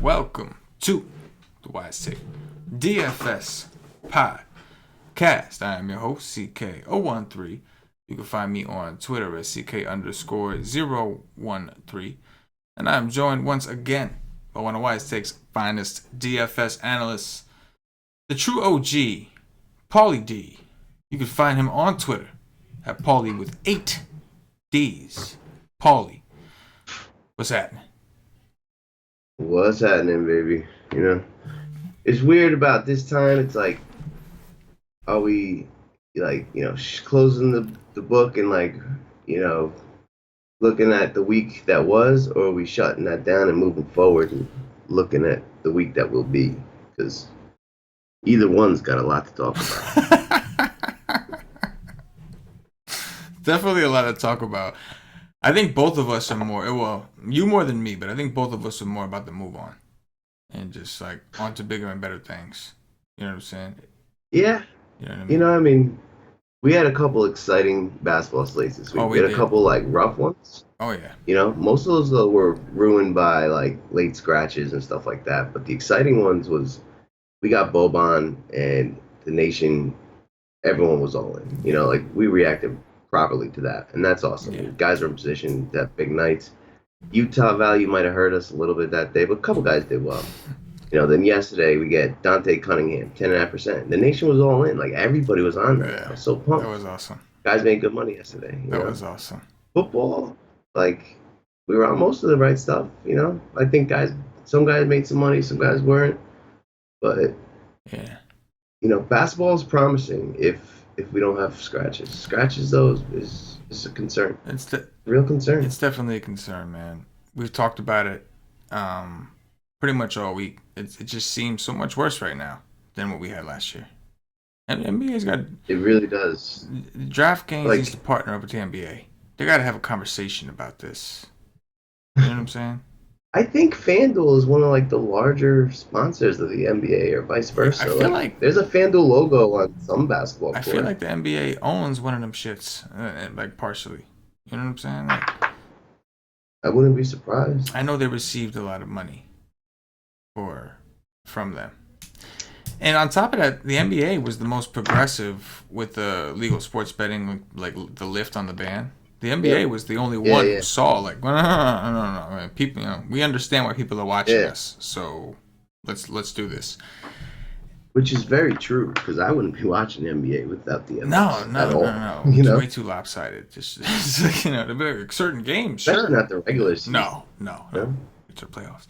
welcome to the Wise Take DFS podcast. I am your host, CK013. You can find me on Twitter at CK_013. And I am joined once again by one of Wise Take's finest DFS analysts, the true OG, Paulie D. You can find him on Twitter at Paulie with 8 D's. Paulie, what's happening? What's happening, baby? You know, it's weird about this time. It's like, are we closing the book and looking at the week that was, or are we shutting that down and moving forward and looking at the week that will be? Because either one's got a lot to talk about. Definitely a lot to talk about. I think both of us are well, you more than me, but I think both of us are more about to move on and just like on to bigger and better things. You know what I'm saying? Yeah. You know what I mean? We had a couple exciting basketball slates this week. Oh, we had a couple rough ones. Oh yeah. Most of those though were ruined by late scratches and stuff like that. But the exciting ones was we got Boban and the nation. Everyone was all in. We reacted properly to that, and that's awesome. Yeah. Guys are in position to have big nights. Utah value might have hurt us a little bit that day, but a couple guys did well. Then yesterday we get Dante Cunningham, 10.5%. The nation was all in. Everybody was on that. Yeah. I was so pumped. That was awesome. Guys made good money yesterday. That was awesome. Football, we were on most of the right stuff. I think some guys made some money, some guys weren't. But yeah, basketball is promising if we don't have scratches. Scratches, though, is a concern. It's real concern. It's definitely a concern, man. We've talked about it pretty much all week. It just seems so much worse right now than what we had last year. And the NBA's got... It really does. DraftKings needs to partner up with the NBA. They got to have a conversation about this. You know what I'm saying? I think FanDuel is one of the larger sponsors of the NBA, or vice versa. I feel like there's a FanDuel logo on some basketball court. I feel like the NBA owns one of them shits, partially. You know what I'm saying? I wouldn't be surprised. I know they received a lot of money from them. And on top of that, the NBA was the most progressive with the legal sports betting, the lift on the ban. The NBA was the only one who saw no. People, we understand why people are watching us, so let's do this. Which is very true, because I wouldn't be watching the NBA without the No. MLS It's way too lopsided. Just the big certain games, especially not the regular season. No. It's the playoffs.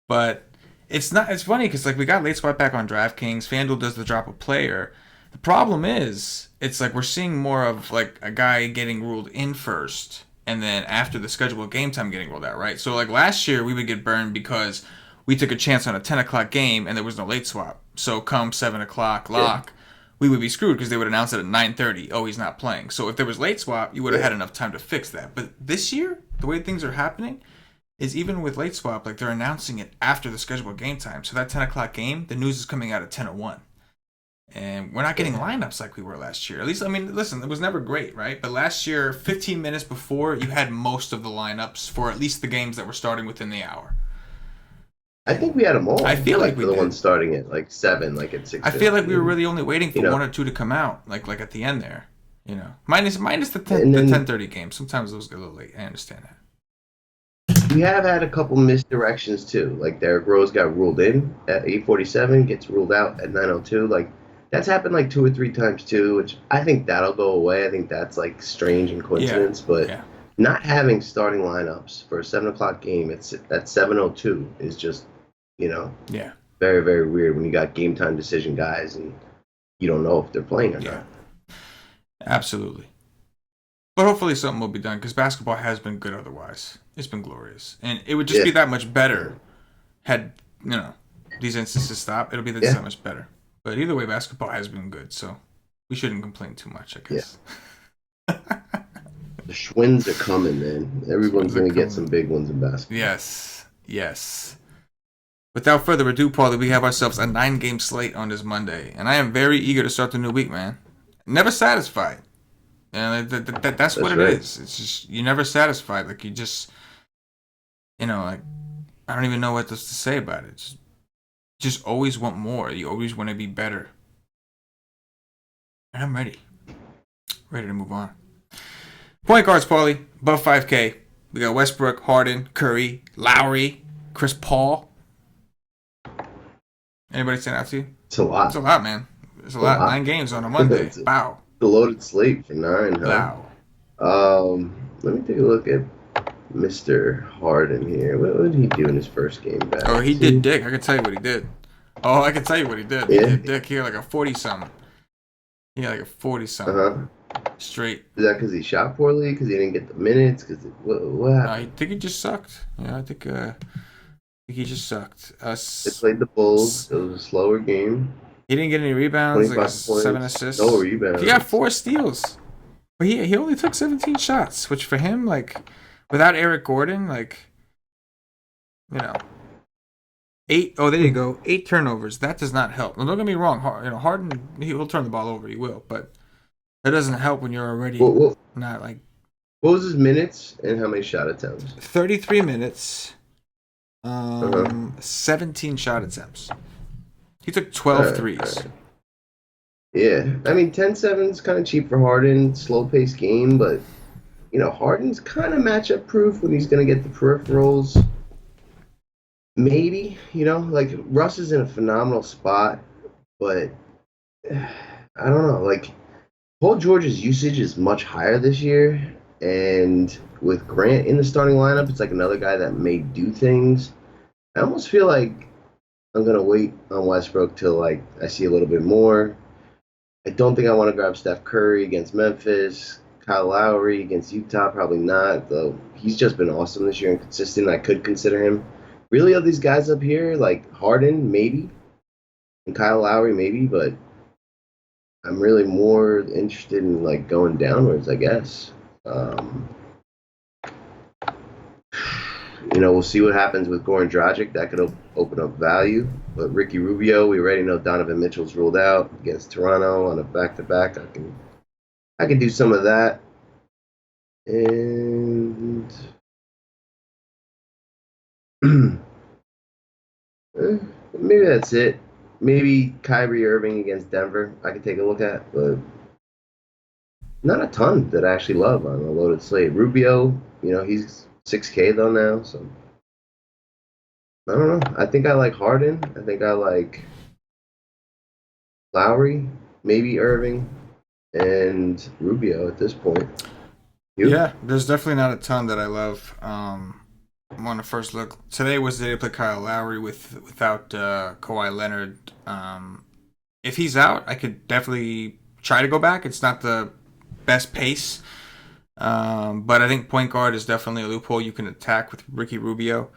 But it's not. It's funny because we got late spot back on DraftKings. FanDuel does the drop a player. The problem is, it's we're seeing more of a guy getting ruled in first, and then after the scheduled game time getting ruled out, right? So last year we would get burned because we took a chance on a 10 o'clock game and there was no late swap. So come 7 o'clock lock, we would be screwed because they would announce it at 9:30. Oh, he's not playing. So if there was late swap, you would have had enough time to fix that. But this year, the way things are happening is even with late swap, they're announcing it after the scheduled game time. So that 10 o'clock game, the news is coming out at 10:01. And we're not getting lineups like we were last year. At least, listen, it was never great, right? But last year, 15 minutes before, you had most of the lineups for at least the games that were starting within the hour. I think we had them all. I feel like we the did. ones starting at 7, at 6. I feel like we were really only waiting for one or two to come out, like at the end there. Minus the 10:30 game. Sometimes those get a little late. I understand that. We have had a couple misdirections too. Derrick Rose got ruled in at 8:47, gets ruled out at 9:02. That's happened 2 or 3 times too, which I think that'll go away. I think that's strange and coincidence, but not having starting lineups for a 7 o'clock game at 7:02 is just very, very weird when you got game time decision guys and you don't know if they're playing or not. Absolutely. But hopefully something will be done because basketball has been good otherwise. It's been glorious. And it would just be that much better had, these instances stopped. It'll be that much better. But either way, basketball has been good, so we shouldn't complain too much, I guess. Yeah. The Schwins are coming, man. Everyone's going to get some big ones in basketball. Yes. Without further ado, Paulie, we have ourselves a 9-game slate on this Monday. And I am very eager to start the new week, man. Never satisfied. And that's what it is. It's just, you're never satisfied. You just, I don't even know what else to say about it. Just always want more. You always want to be better. And I'm ready. Ready to move on. Point guards, Paulie. Above 5K. We got Westbrook, Harden, Curry, Lowry, Chris Paul. Anybody stand out to you? It's a lot. It's a lot, man. It's a lot. 9 games on a Monday. Wow. The loaded slate for 9, huh? Wow. Let me take a look at Mr. Harden here. What did he do in his first game back? Oh, he did dick. I can tell you what he did. Oh, I can tell you what he did. Yeah. He did dick here like a 40-something. Yeah, like a 40-something. Straight. Is that because he shot poorly? Because he didn't get the minutes? Because what happened? I think he just sucked. Yeah, I think he just sucked. They played the Bulls. It was a slower game. He didn't get any rebounds. 25 Like points. 7 assists. No rebounds. He got 4 steals. But he only took 17 shots, which for him, like, without Eric Gordon, like, 8. Oh, there you go. 8 turnovers. That does not help. Now, don't get me wrong. Harden, he'll turn the ball over. He will, but that doesn't help when you're already not like. What was his minutes and how many shot attempts? 33 minutes. 17 shot attempts. He took 12 threes. Right. Yeah, I mean 10-7 is kind of cheap for Harden. Slow-paced game, but Harden's kind of matchup proof when he's going to get the peripherals. Maybe, like Russ is in a phenomenal spot, but I don't know. Like Paul George's usage is much higher this year, and with Grant in the starting lineup, it's like another guy that may do things. I almost feel like I'm gonna wait on Westbrook till like I see a little bit more. I don't think I want to grab Steph Curry against Memphis. Kyle Lowry against Utah, probably not, though he's just been awesome this year and consistent. I could consider him. Really, of these guys up here, like Harden, maybe, and Kyle Lowry, maybe, but I'm really more interested in like going downwards, I guess. We'll see what happens with Goran Dragic. That could open up value. But Ricky Rubio, we already know Donovan Mitchell's ruled out against Toronto on a back-to-back. I can do some of that. And maybe that's it. Maybe Kyrie Irving against Denver I could take a look at, but not a ton that I actually love on a loaded slate. Rubio, he's 6K though now, so I don't know. I think I like Harden. I think I like Lowry, maybe Irving, and Rubio at this point. Yeah, there's definitely not a ton that I love. On the first look, today was the day to play Kyle Lowry without Kawhi Leonard. If he's out, I could definitely try to go back. It's not the best pace, but I think point guard is definitely a loophole you can attack with Ricky Rubio.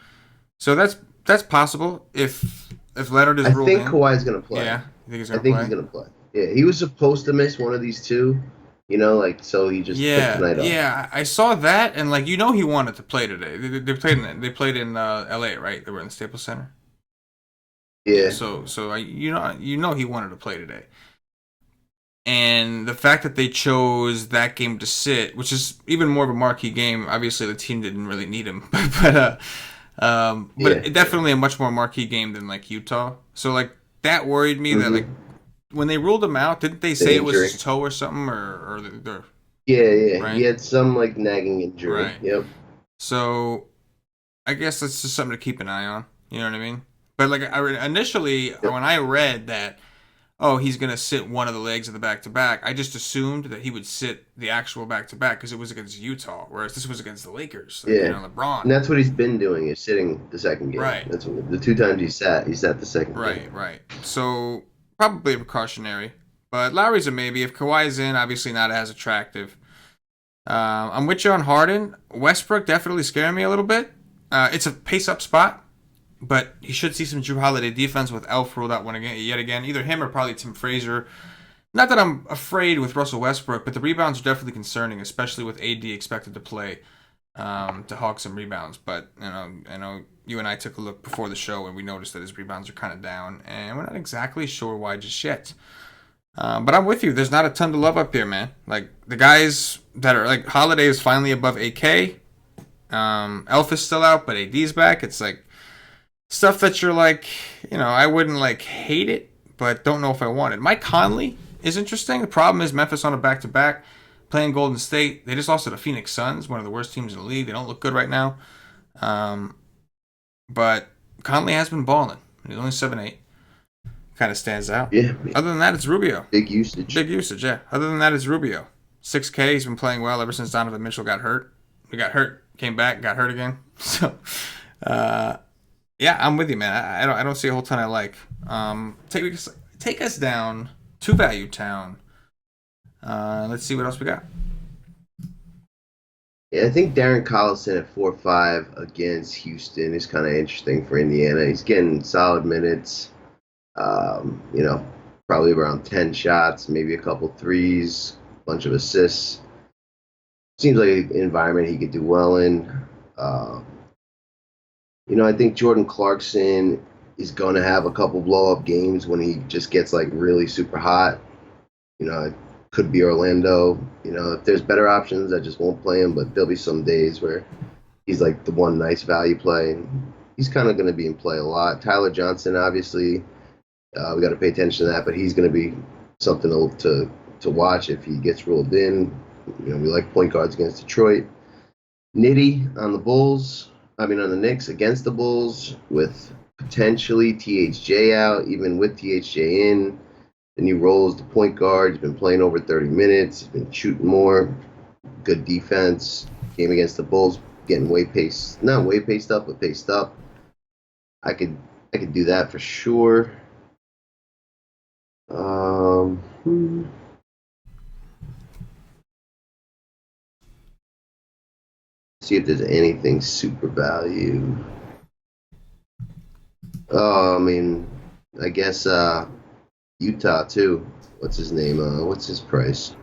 So that's possible if Leonard is ruled in. I think Kawhi's gonna play. Yeah, you think he's gonna play? He's gonna play. Yeah, he was supposed to miss one of these two. So he just took the night off. Yeah, I saw that, and he wanted to play today. They played in L.A., right? They were in the Staples Center. Yeah. So he wanted to play today, and the fact that they chose that game to sit, which is even more of a marquee game. Obviously, the team didn't really need him, but definitely a much more marquee game than Utah. So that worried me that when they ruled him out, didn't they say it was his toe or something, or Yeah. Right? He had some nagging injury. Right. Yep. So I guess that's just something to keep an eye on. You know what I mean? But initially, when I read that, he's gonna sit one of the legs of the back-to-back, I just assumed that he would sit the actual back-to-back because it was against Utah, whereas this was against the Lakers. LeBron. And that's what he's been doing, is sitting the second game. Right. That's the 2 times he sat the second game. Right. So probably precautionary, but Lowry's a maybe. If Kawhi's in, obviously not as attractive. I'm with you on Harden. Westbrook definitely scaring me a little bit. It's a pace-up spot, but he should see some Jrue Holiday defense with Elf ruled out yet again. Either him or probably Tim Frazier. Not that I'm afraid with Russell Westbrook, but the rebounds are definitely concerning, especially with AD expected to play to hog some rebounds. But I know you and I took a look before the show and we noticed that his rebounds are kind of down, and we're not exactly sure why just yet. But I'm with you. There's not a ton to love up here, man. The guys that are Holiday is finally above 8K. Elf is still out, but AD's back. It's stuff that you're like, I wouldn't like hate it, but don't know if I want it. Mike Conley is interesting. The problem is Memphis on a back-to-back, playing Golden State. They just lost to the Phoenix Suns, one of the worst teams in the league. They don't look good right now. But Conley has been balling. He's only 7'8". Kind of stands out. Yeah. Other than that, it's Rubio. Big usage. Big usage, yeah. Other than that, it's Rubio. 6K, he's been playing well ever since Donovan Mitchell got hurt. He got hurt, came back, got hurt again. So, yeah, I'm with you, man. I don't see a whole ton I like. Take us down to Value Town. Let's see what else we got. Yeah, I think Darren Collison at 4-5 against Houston is kind of interesting for Indiana. He's getting solid minutes. Probably around 10 shots, maybe a couple threes, bunch of assists. Seems like an environment he could do well in. I think Jordan Clarkson is going to have a couple blow-up games when he just gets like really super hot. It could be Orlando. If there's better options, I just won't play him. But there'll be some days where he's like the one nice value play. And he's kind of going to be in play a lot. Tyler Johnson, obviously, we got to pay attention to that. But he's going to be something to watch if he gets ruled in. We like point guards against Detroit. Nitty on the Knicks against the Bulls with potentially THJ out, even with THJ in. Then he rolls the point guard. He's been playing over 30 minutes. He's been shooting more. Good defense. Game against the Bulls, getting not way paced up, but paced up. I could do that for sure. See if there's anything super value. I guess Utah too. What's his name? What's his price?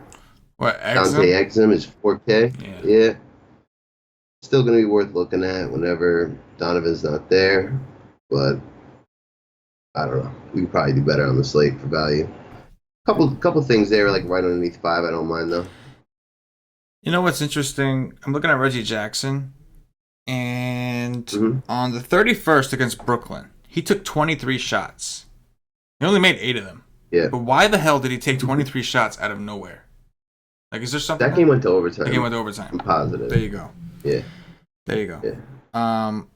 What, Dante Exum is 4K. Yeah. Still gonna be worth looking at whenever Donovan's not there, but I don't know. We could probably do better on the slate for value. Couple things there, like right underneath 5. I don't mind though. You know what's interesting? I'm looking at Reggie Jackson, and on the 31st against Brooklyn, he took 23 shots. He only made 8 of them. Yeah. But why the hell did he take 23 shots out of nowhere? Like, is there something? That game went to overtime. That game went to overtime. I'm positive. There you go. Yeah. There you go. Yeah.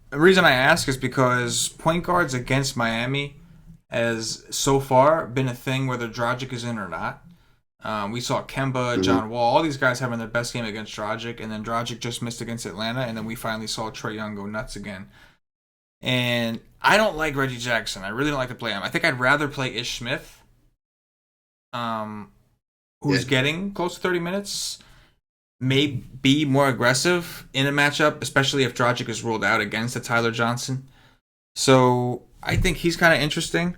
The reason I ask is because point guards against Miami has so far been a thing whether Dragic is in or not. We saw Kemba, John Wall, all these guys having their best game against Dragic, and then Dragic just missed against Atlanta, and then we finally saw Trae Young go nuts again. And I don't like Reggie Jackson. I really don't like to play him. I think I'd rather play Ish Smith, who's getting close to 30 minutes, may be more aggressive in a matchup, especially if Dragic is ruled out against a Tyler Johnson. So I think he's kind of interesting.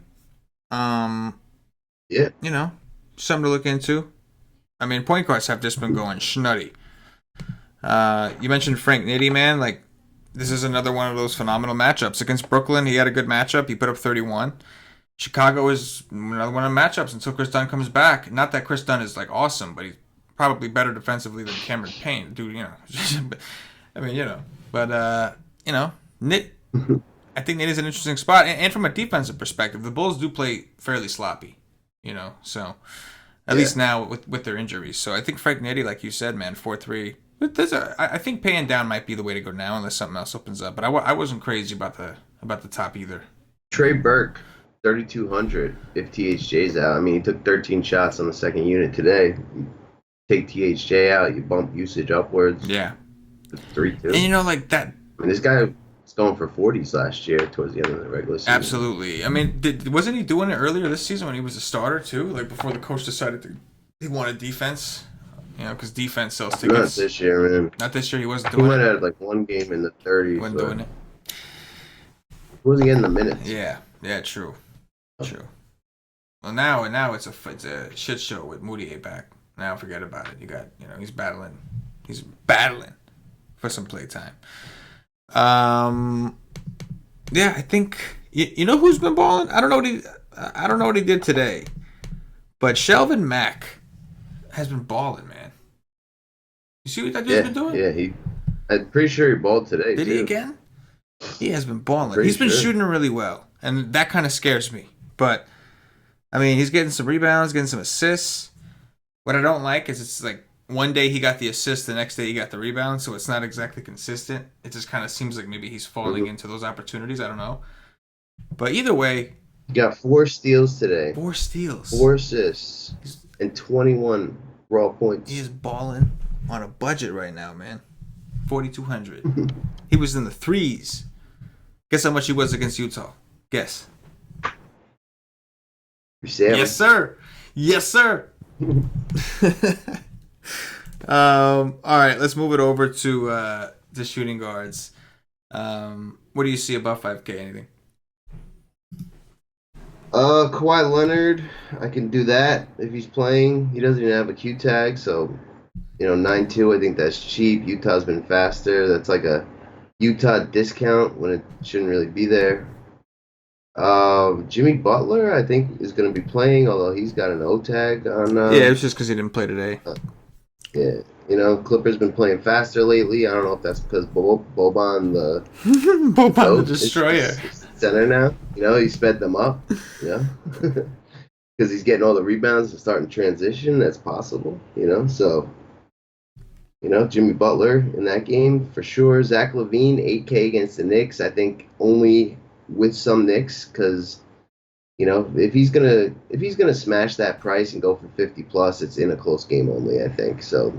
Something to look into. I mean, point guards have just been going schnutty. You mentioned Frank Nitty, man. Like, this is another one of those phenomenal matchups. Against Brooklyn, he had a good matchup. He put up 31. Chicago is another one of the matchups until Chris Dunn comes back. Not that Chris Dunn is, like, awesome, but he's probably better defensively than Cameron Payne. Dude, But, Nit... I think Nit is an interesting spot. And from a defensive perspective, the Bulls do play fairly sloppy. So at least now with their injuries. So I think Frank Nitty, like you said, man, 4-3. I think paying down might be the way to go now unless something else opens up. But I wasn't crazy about the top either. Trey Burke, 3,200 if THJ's out. I mean, he took 13 shots on the second unit today. You take THJ out, you bump usage upwards. Yeah. 3-2. And like that. I mean, this guy was going for 40s last year towards the end of the regular season. Absolutely. I mean, wasn't he doing it earlier this season when he was a starter too? Like before the coach decided he wanted defense. Because defense sells tickets. Not this year, man. Not this year. He wasn't doing it. He might have like one game in the 30s. He wasn't doing it. He wasn't getting the minutes. Yeah. True. Well, now it's a shit show with Moutier back. Now forget about it. You got he's battling for some play time. Yeah, I think you know who's been balling. I don't know what he did today, but Shelvin Mack has been balling, man. You see what that dude's been doing? Yeah, I'm pretty sure he balled today. Did he again? He has been balling. Pretty He's been sure. shooting really well, and that kind of scares me. But I mean, he's getting some rebounds, getting some assists. What I don't like is it's like one day he got the assist, the next day he got the rebound, so it's not exactly consistent. It just kind of seems like maybe he's falling Mhm. into those opportunities. I don't know. But either way, He got 4 steals today, 4 steals. 4 assists, He's, and 21 raw he is points. balling on a budget right now, man. 4,200. He was in the threes. Guess how much he was against Utah? Guess. Yes, Sam. sir. Yes, sir. All right, let's move it over to the shooting guards. What do you see above 5K? Anything? Kawhi Leonard, I can do that if he's playing. He doesn't even have a Q tag, so 9-2. I think that's cheap. Utah's been faster. That's like a Utah discount when it shouldn't really be there. Jimmy Butler, I think, is going to be playing, although he's got an O tag on. Yeah, it's just because he didn't play today. Yeah, Clippers been playing faster lately. I don't know if that's because Boban, the Boban the goat, Destroyer. is center now. He sped them up. You know, because he's getting all the rebounds and starting transition. That's possible. So Jimmy Butler in that game for sure. Zach LaVine, 8K against the Knicks. I think only with some Knicks because if he's gonna smash that price and go for 50 plus, it's in a close game only. I think so.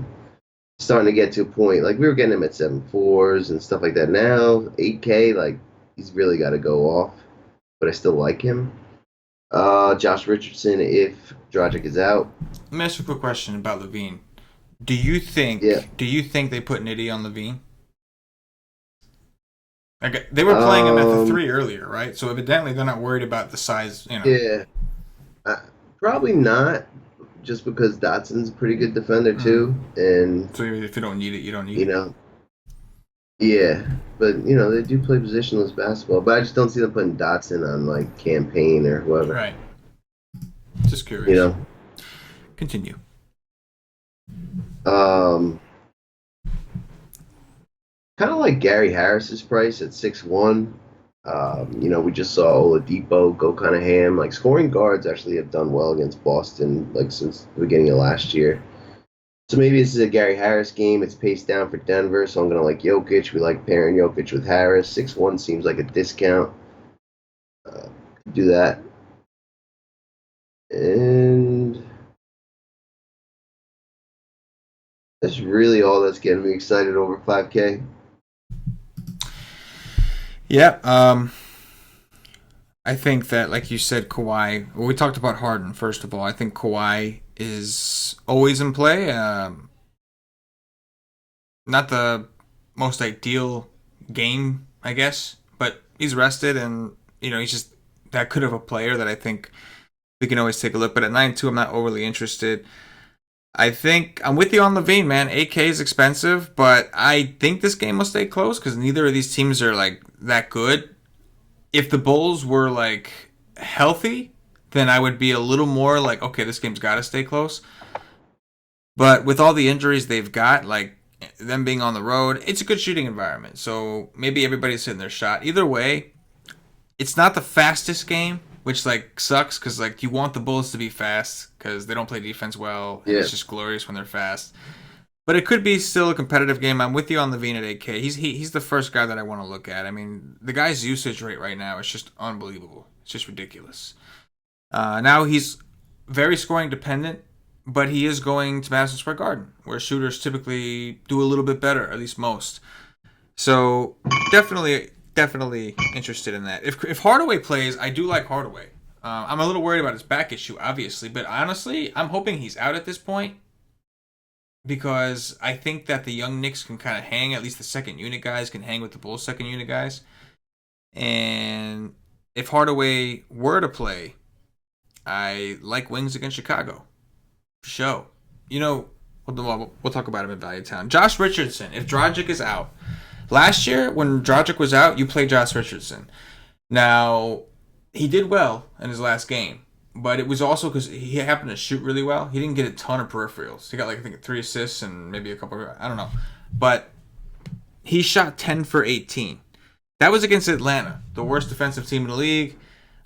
Starting to get to a point like we were getting him at 7.4s and stuff like that. Now 8K, like he's really got to go off, but I still like him. Josh Richardson if Dragic is out. Let me ask you a quick question about Levine. Do Yeah. you think they put Nitty on Levine? Like they were playing him at the Um. 3 earlier, right? So evidently they're not worried about the size. Yeah. Probably not, just because Dotson's a pretty good defender Mm. too, and So if you don't need it, you don't need you it. know, yeah. But they do play positionless basketball. But I just don't see them putting Dotson on like campaign or whoever. Right. Just You curious. know, Continue. um, kind of like Gary Harris's price at 6-1. We just saw Oladipo go kind of ham. Like scoring guards actually have done well against Boston, like since the beginning of last year. So maybe this is a Gary Harris game. It's paced down for Denver, so I'm gonna like Jokic. We like pairing Jokic with Harris. 6-1 seems like a discount. Uh, do that, and that's really all that's getting me excited over 5K. Yeah. I think that, like you said, Kawhi. Well, we talked about Harden first of all. I think Kawhi is always in play. Not the most ideal game, I guess, but he's rested, and he's just that good of a player that I think we can always take a look. But at 9-2, I'm not overly interested. I think I'm with you on Levine, man. 8K is expensive, but I think this game will stay close because neither of these teams are like that good. If the Bulls were like healthy, then I would be a little more like, okay, this game's got to stay close. But with all the injuries they've got, like them being on the road, it's a good shooting environment. So maybe everybody's hitting their shot. Either way, it's not the fastest game, which like sucks because like you want the Bulls to be fast because they don't play defense well, and Yeah, it's just glorious when they're fast. But it could be still a competitive game. I'm with you on Levine at 8K. He's the first guy that I want to look at. I mean, the guy's usage rate right now is just unbelievable. It's just ridiculous. Now he's very scoring dependent, but he is going to Madison Square Garden, where shooters typically do a little bit better, at least most. So definitely interested in that. If Hardaway plays, I do like Hardaway. I'm a little worried about his back issue, obviously, but honestly, I'm hoping he's out at this point because I think that the young Knicks can kind of hang. At least the second unit guys can hang with the Bulls' second unit guys. And if Hardaway were to play, I like wings against Chicago. For sure. We'll talk about him in Value Town. Josh Richardson, if Dragic is out. Last year, when Dragic was out, you played Josh Richardson. Now, he did well in his last game, but it was also because he happened to shoot really well. He didn't get a ton of peripherals. He got, like, I think 3 assists and maybe a couple, I don't know. But he shot 10 for 18. That was against Atlanta, the worst defensive team in the league,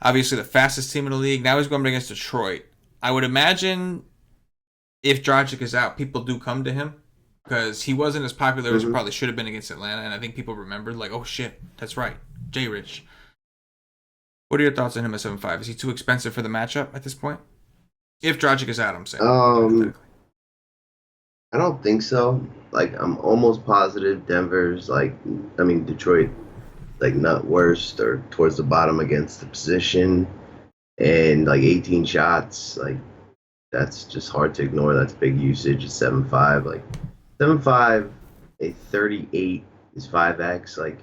obviously the fastest team in the league. Now he's going against Detroit. I would imagine if Dragic is out, people do come to him because he wasn't as popular as he probably should have been against Atlanta, and I think people remembered, like, oh shit, that's right, J. Rich. What are your thoughts on him at 7.5? Is he too expensive for the matchup at this point? If Dragic is out, I'm saying. I don't think so. Like, I'm almost positive Denver's Detroit, like, not worst or towards the bottom against the position, and like 18 shots, like that's just hard to ignore. That's big usage. It's 7.5, like 7.5, a 38 is 5x. Like,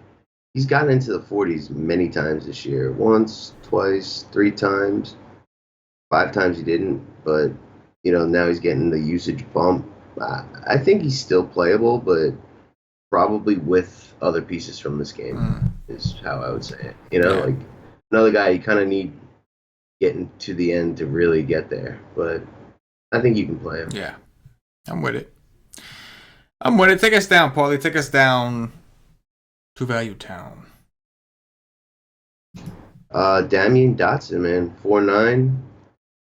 he's gotten into the 40s many times this year. Once, twice, 3 times, 5 times he didn't. But now he's getting the usage bump. I think he's still playable, but probably with other pieces from this game is how I would say it. Like another guy you kind of need getting to the end to really get there. But I think you can play him. Yeah, I'm with it. Take us down, Paulie. Take us down to Value Town. Damian Dotson, man, 4.9.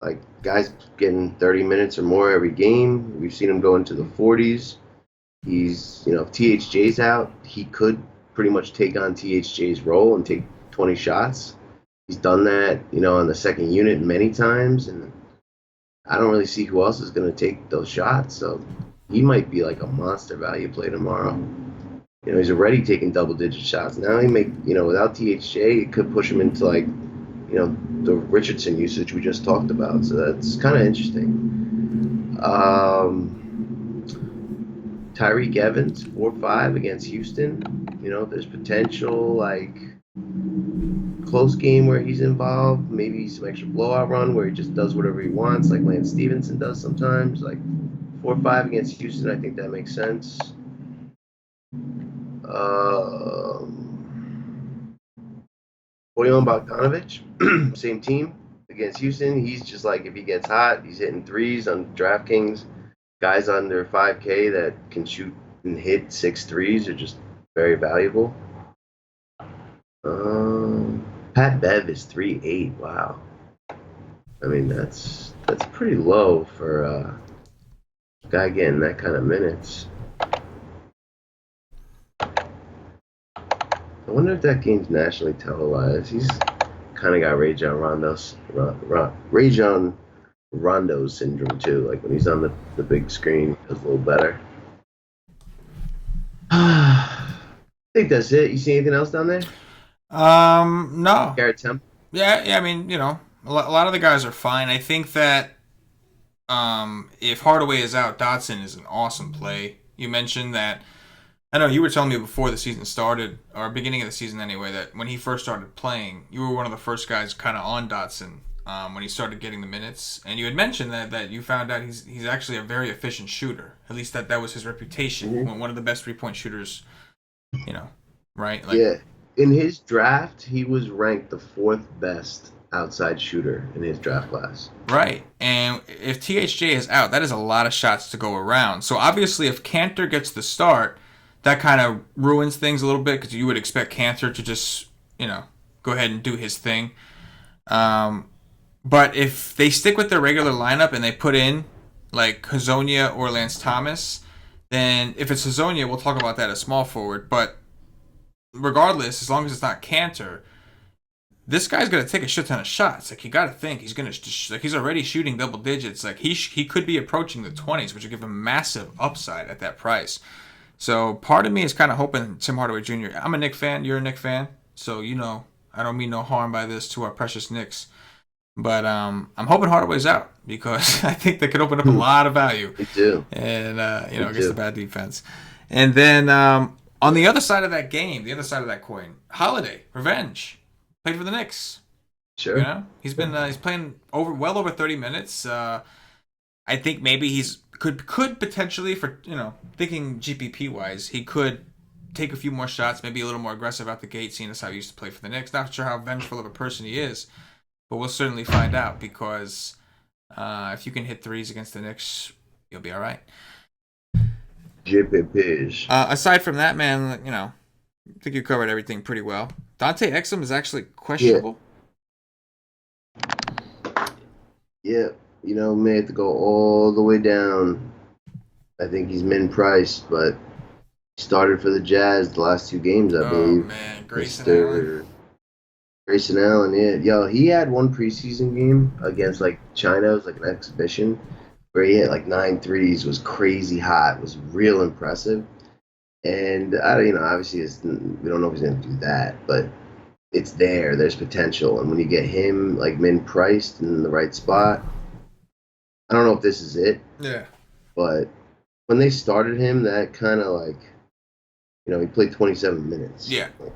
Like, guys getting 30 minutes or more every game. We've seen him go into the 40s. He's, if THJ's out, he could pretty much take on THJ's role and take 20 shots. He's done that, on the second unit many times, and I don't really see who else is going to take those shots. So he might be like a monster value play tomorrow. He's already taking double-digit shots. Now he without THJ, it could push him into like, the Richardson usage we just talked about. So that's kind of interesting. Tyreek Evans, 4.5 against Houston. There's potential, like, close game where he's involved. Maybe some extra blowout run where he just does whatever he wants, like Lance Stevenson does sometimes. Like, 4.5 against Houston, I think that makes sense. Bojan Bogdanovic, same team against Houston. He's just like, if he gets hot, he's hitting threes on DraftKings. Guys under 5K that can shoot and hit 6 threes are just very valuable. Pat Bev is 3.8. Wow. I mean, that's pretty low for a guy getting that kind of minutes. I wonder if that game's nationally televised. He's kind of got Rajon Rondo syndrome too. Like, when he's on the big screen, he does a little better. I think that's it. You see anything else down there? No. Garrett Temple? Yeah. I mean, a lot of the guys are fine. I think that if Hardaway is out, Dotson is an awesome play. You mentioned that. I know you were telling me before the season started, or beginning of the season anyway, that when he first started playing, you were one of the first guys kind of on Dotson when he started getting the minutes. And you had mentioned that you found out he's actually a very efficient shooter. At least that was his reputation. One of the best 3-point shooters, right? Like, yeah. In his draft, he was ranked the 4th best outside shooter in his draft class. Right. And if THJ is out, that is a lot of shots to go around. So obviously if Cantor gets the start, that kind of ruins things a little bit because you would expect Cantor to just, go ahead and do his thing. But if they stick with their regular lineup and they put in, like, Hazonia or Lance Thomas, then if it's Hazonia, we'll talk about that as small forward. But regardless, as long as it's not Cantor, this guy's going to take a shit ton of shots. Like, you got to think he's going to, like, he's already shooting double digits. Like, he could be approaching the 20s, which would give him massive upside at that price. So part of me is kind of hoping Tim Hardaway Jr. I'm a Knicks fan. You're a Knicks fan. So, I don't mean no harm by this to our precious Knicks. But I'm hoping Hardaway's out because I think that could open up a lot of value. Me too. And, against the bad defense. And then on the other side of that game, the other side of that coin, Holiday, revenge, played for the Knicks. Sure. He's been he's playing well over 30 minutes. I think maybe he's could potentially, for thinking GPP wise, he could take a few more shots, maybe a little more aggressive out the gate, seeing as how he used to play for the Knicks. Not sure how vengeful of a person he is, but we'll certainly find out because if you can hit threes against the Knicks, you'll be all right. GPPs. Aside from that, man, I think you covered everything pretty well. Dante Exum is actually Yeah, questionable. yeah. May have to go all the way down. I think he's min priced, but he started for the Jazz the last two games, I Oh believe. man, Grayson Allen. Mr. Grayson Allen, yeah. Yo, he had one preseason game against like China. It was like an exhibition where he had like 9 threes, was crazy hot, was real impressive. And obviously we don't know if he's going to do that, but it's there. There's potential. And when you get him like min priced in the right spot, I don't know if this is it, Yeah. but when they started him, that kind of like, he played 27 minutes. Yeah. Like,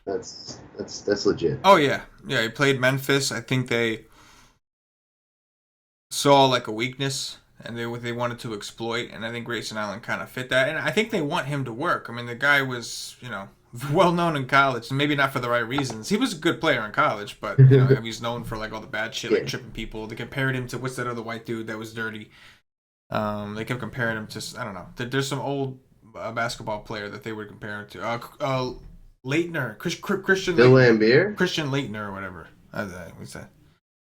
that's legit. Oh yeah. Yeah, he played Memphis. I think they saw like a weakness and they wanted to exploit, and I think Grayson Allen kind of fit that. And I think they want him to work. I mean, the guy was, well known in college, maybe not for the right reasons. He was a good player in college, but he's known for like all the bad shit, like Yeah. tripping people. They compared him to what's that other white dude that was dirty? They kept comparing him to, I don't know. There's some old basketball player that they would compare him to. Leitner, Christian Bill Leitner, Lambier? Christian Leitner or whatever. What's that?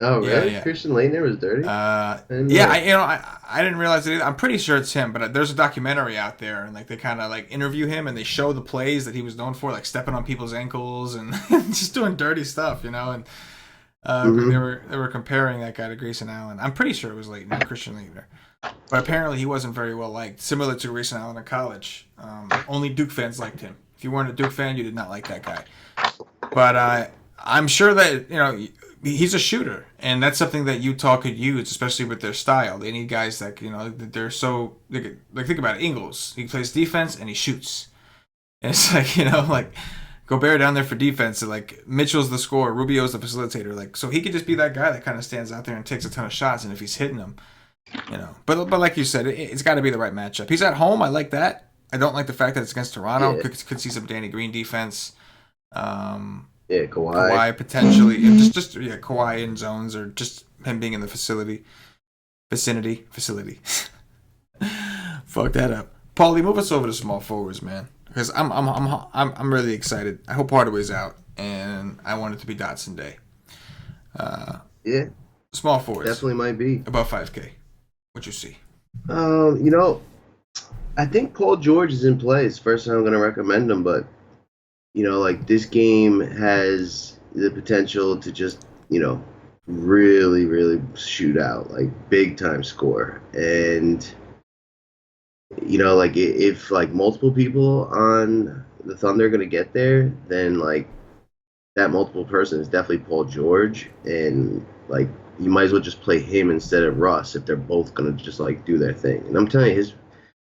Oh, Yeah, really? yeah. Christian Leitner was dirty? Yeah, I didn't realize it either. I'm pretty sure it's him, but there's a documentary out there, and like they kind of like interview him, and they show the plays that he was known for, like stepping on people's ankles and just doing dirty stuff, and they were comparing that guy to Grayson Allen. I'm pretty sure it was Leitner, Christian Leitner, but apparently he wasn't very well liked, similar to Grayson Allen in college. Only Duke fans liked him. If you weren't a Duke fan, you did not like that guy. But I'm sure that he's a shooter, and that's something that Utah could use, especially with their style. They need guys that they're so like think about it. Ingles, he plays defense and he shoots. And it's like like Gobert down there for defense, and like Mitchell's the scorer, Rubio's the facilitator. Like so he could just be that guy that kind of stands out there and takes a ton of shots, and if he's hitting them, But like you said, it's got to be the right matchup. He's at home. I like that. I don't like the fact that it's against Toronto. Yeah. Could see some Danny Green defense. Yeah, Kawhi. Kawhi potentially, and just Kawhi in zones, or just him being in the vicinity. Fuck that up, Paulie. Move us over to small forwards, man, because I'm really excited. I hope Hardaway's out, and I want it to be Dotson Day. Yeah, Small forwards, definitely might be. above 5K. What you see? I think Paul George is in play. It's the first time I'm going to recommend him, but like this game has the potential to just, really, really shoot out, like big time score. And, like if like multiple people on the Thunder are going to get there, then like that multiple person is definitely Paul George. And like you might as well just play him instead of Russ if they're both going to just like do their thing. And I'm telling you,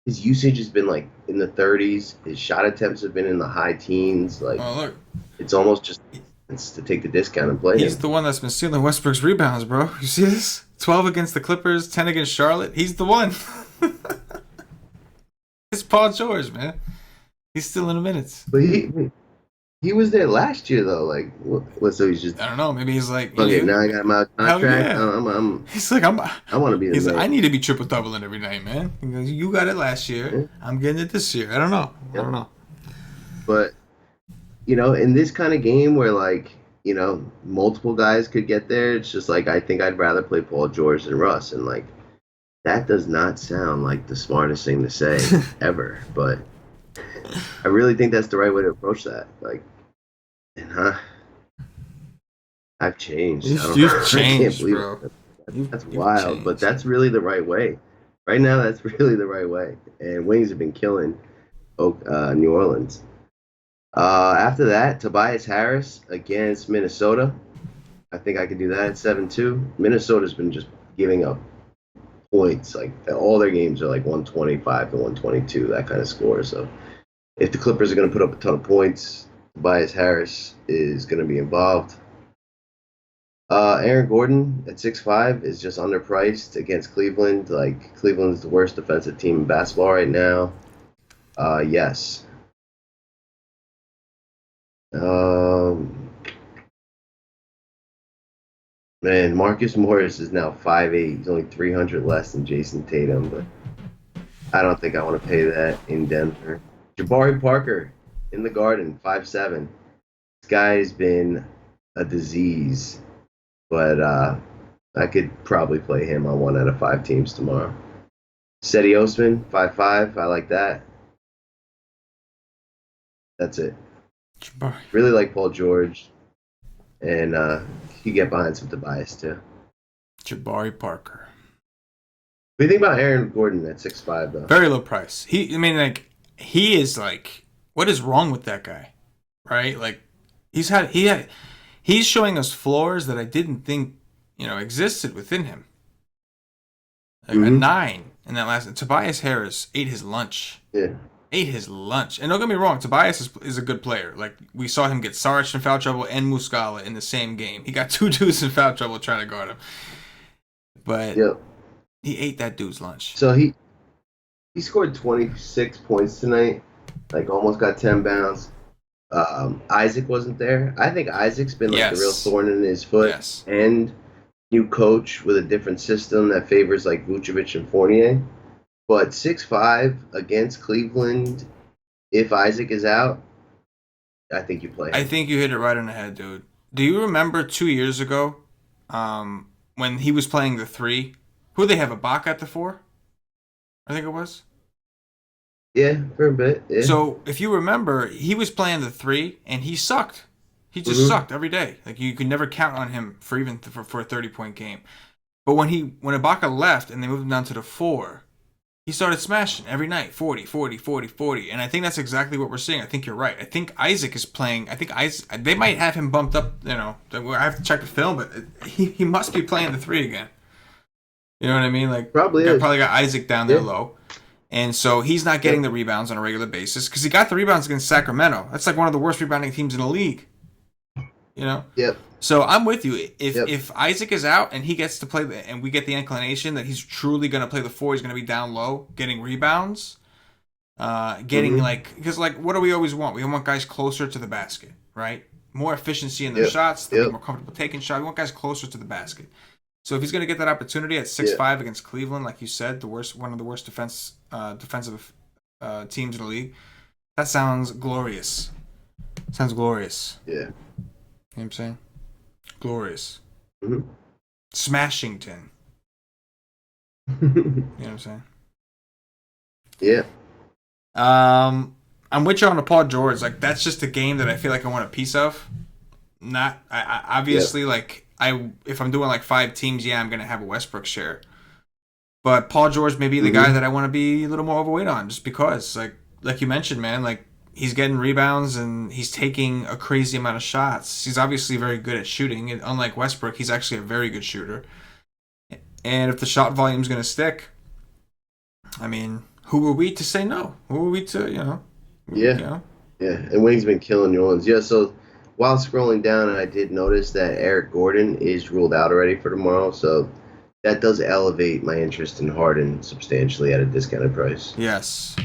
his usage has been like in the 30s. His shot attempts have been in the high teens. Like, Oh look, it's almost just it's to take the discount and play he's him. the one that's been stealing Westbrook's rebounds, bro. You see this? 12 against the Clippers, 10 against Charlotte. He's the one. It's Paul George, man. He's stealing the minutes. But he was there last year though. Like, what? So he's just I don't know. Maybe he's like, okay. Now I got my hell contract. yeah. He's like, I want to be the He's like, I man. need to be triple doubling every night, man. He goes, you got it last year. Yeah. I'm getting it this year. I don't know. I don't know. But in this kind of game where like multiple guys could get there, it's just like I think I'd rather play Paul George than Russ, and like that does not sound like the smartest thing to say ever, but I really think that's the right way to approach that. Like, and I've changed. I don't know. You've I can't changed, believe bro. it. That's You've wild, but changed. that's really the right way. Right now, that's really the right way. And Wings have been killing New Orleans. After that, Tobias Harris against Minnesota. I think I could do that at 7-2. Minnesota's been just giving up points. Like all their games are like 125 to 122, that kind of score. So if the Clippers are going to put up a ton of points, Tobias Harris is going to be involved. Aaron Gordon at 6'5" is just underpriced against Cleveland. Like Cleveland's the worst defensive team in basketball right now. Yes. Man, Marcus Morris is now 5'8". He's only 300 less than Jason Tatum, but I don't think I want to pay that in Denver. Jabari Parker in the Garden, 5'7". This guy's been a disease, but I could probably play him on 1 out of 5 teams tomorrow. Seti Osman, 5'5". I like that. That's it. Jabari. Really like Paul George, and he get behind some Tobias too. Jabari Parker. What do you think about Aaron Gordon at 6'5" though? Very low price. He is like, what is wrong with that guy? Right? Like, he's showing us floors that I didn't think, existed within him. Like a 9 in that last. Tobias Harris ate his lunch. Yeah. Ate his lunch. And don't get me wrong, Tobias is a good player. Like, we saw him get Saric in foul trouble and Muscala in the same game. He got 2 dudes in foul trouble trying to guard him. But he ate that dude's lunch. So he scored 26 points tonight. Like, almost got 10 bounds. Isaac wasn't there. I think Isaac's been like the real thorn in his foot. Yes. And new coach with a different system that favors like Vucevic and Fournier. But 6'5" against Cleveland, if Isaac is out, I think you play him. I think you hit it right on the head, dude. Do you remember 2 years ago when he was playing the 3? Who they have, Ibaka at the 4? I think it was. Yeah, for a bit. Yeah. So if you remember, he was playing the 3 and he sucked. He just sucked every day. Like, you could never count on him for a 30-point game. But when Ibaka left and they moved him down to the 4, he started smashing every night, 40, 40, 40, 40. And I think that's exactly what we're seeing. I think you're right. I think Isaac is playing. I think they might have him bumped up, I have to check the film, but he must be playing the 3 again. You know what I mean? Like, probably got Isaac down there low. And so he's not getting the rebounds on a regular basis because he got the rebounds against Sacramento. That's like one of the worst rebounding teams in the league. Yep. So I'm with you. If Isaac is out and he gets to play, and we get the inclination that he's truly going to play the 4, he's going to be down low, getting rebounds, because what do we always want? We want guys closer to the basket, right? More efficiency in their shots, they'll be more comfortable taking shots. We want guys closer to the basket. So if he's going to get that opportunity at 6'5" against Cleveland, like you said, one of the worst defensive teams in the league, that sounds glorious. Sounds glorious. Yeah. You know what I'm saying? Glorious. Mm-hmm. Smashington. You know what I'm saying? Yeah. I'm with you on the Paul George. Like, that's just a game that I feel like I want a piece of. Obviously, if I'm doing like 5 teams, I'm going to have a Westbrook share. But Paul George may be the guy that I want to be a little more overweight on just because, like you mentioned, man, like, he's getting rebounds and he's taking a crazy amount of shots. He's obviously very good at shooting. And unlike Westbrook, he's actually a very good shooter. And if the shot volume is going to stick, I mean, who are we to say no? Who are we to, Yeah. And Wing's been killing New Orleans. Yeah, so while scrolling down, I did notice that Eric Gordon is ruled out already for tomorrow. So that does elevate my interest in Harden substantially at a discounted price. Yes.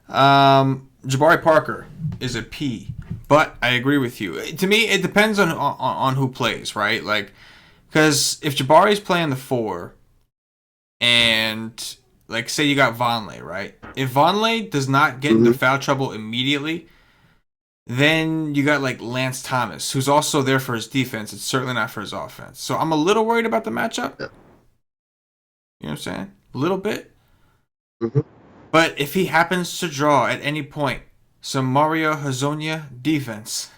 Jabari Parker is a P, but I agree with you. To me, it depends on who plays, right? Like, because if Jabari's playing the 4, and like say you got Vonleh, right? If Vonleh does not get into foul trouble immediately, then you got like Lance Thomas, who's also there for his defense. It's certainly not for his offense. So I'm a little worried about the matchup. You know what I'm saying? A little bit. But if he happens to draw at any point some Mario Hezonja defense,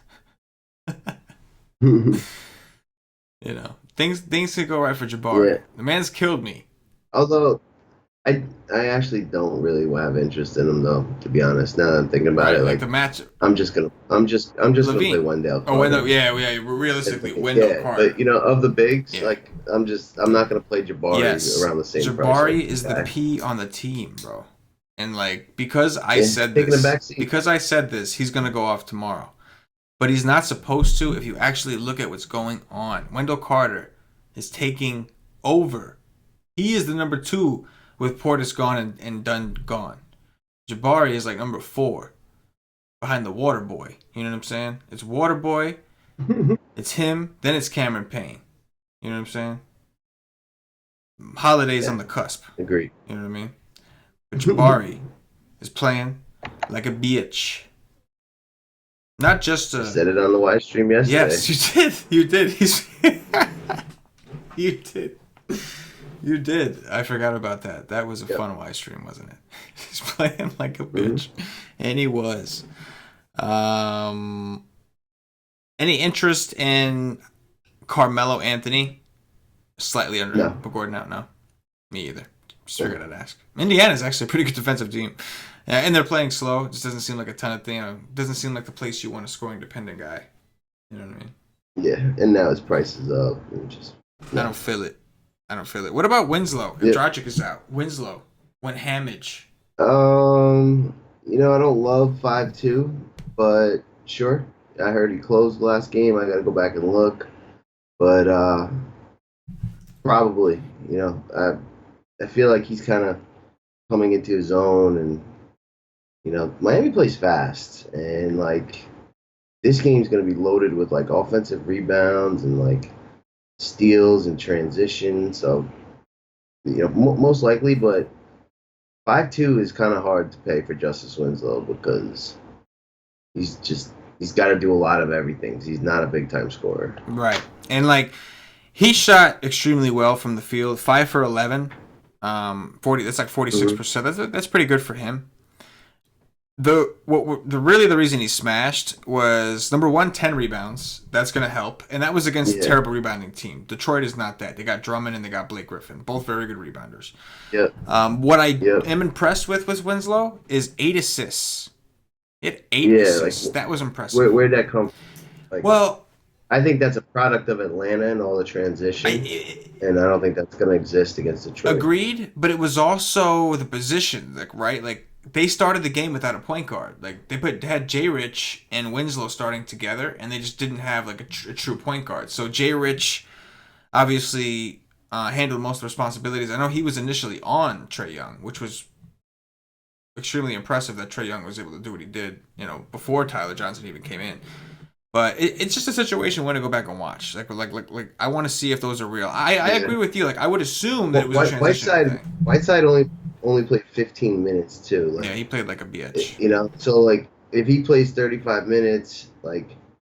things could go right for Jabari. Yeah. The man's killed me. Although I actually don't really have interest in him though, to be honest. Now that I'm thinking about it, like the match, I'm just gonna play Wendell Carter. Oh, Wendell, yeah. Realistically, Wendell Carter. But of the bigs, I'm not gonna play Jabari around the same price. Jabari is the P on the team, bro. And like because I said this, he's gonna go off tomorrow. But he's not supposed to if you actually look at what's going on. Wendell Carter is taking over. He is the number 2 with Portis gone and Dunn gone. Jabari is like number 4 behind the Water Boy. You know what I'm saying? It's Water Boy, it's him, then it's Cameron Payne. You know what I'm saying? Holiday's on the cusp. Agreed. You know what I mean? Jabari is playing like a bitch. Not just I said it on the live stream yesterday. Yes, you did. You did. You did. You did. I forgot about that. That was a fun live stream, wasn't it? He's playing like a bitch. And he was. Any interest in Carmelo Anthony? Slightly under Gordon out? No. Me either. Just figured I'd ask. Indiana's actually a pretty good defensive team. And they're playing slow. It just doesn't seem like a ton of things. Doesn't seem like the place you want a scoring dependent guy. You know what I mean? Yeah, and now his price is up. I don't feel it. What about Winslow? If Dragic is out. Winslow. Went hamage. I don't love 5-2, but sure. I heard he closed the last game. I got to go back and look. But probably, I feel like he's kind of coming into his own, and Miami plays fast, and this game's going to be loaded with offensive rebounds and steals and transition. So most likely, but 5-2 is kind of hard to pay for Justice Winslow because he's got to do a lot of everything. He's not a big time scorer, right? And he shot extremely well from the field, 5 for 11. 40. That's 46%. That's pretty good for him. The reason he smashed was number 1, 10 rebounds. That's going to help, and that was against a terrible rebounding team. Detroit is not that. They got Drummond and they got Blake Griffin, both very good rebounders. Yeah. What I am impressed with Winslow is 8 assists. He had 8 assists. That was impressive. Where'd that come from? Well, I think that's a product of Atlanta and all the transition, and I don't think that's going to exist against Detroit. Agreed, but it was also the position, right? They started the game without a point guard. They had J. Rich and Winslow starting together, and they just didn't have a true point guard. So J. Rich obviously handled most of the responsibilities. I know he was initially on Trae Young, which was extremely impressive that Trae Young was able to do what he did, before Tyler Johnson even came in. But it's just a situation I want to go back and watch. I want to see if those are real. I agree with you. I would assume that it was a transition thing. Whiteside only played 15 minutes too. He played like a bitch. So if he plays 35 minutes,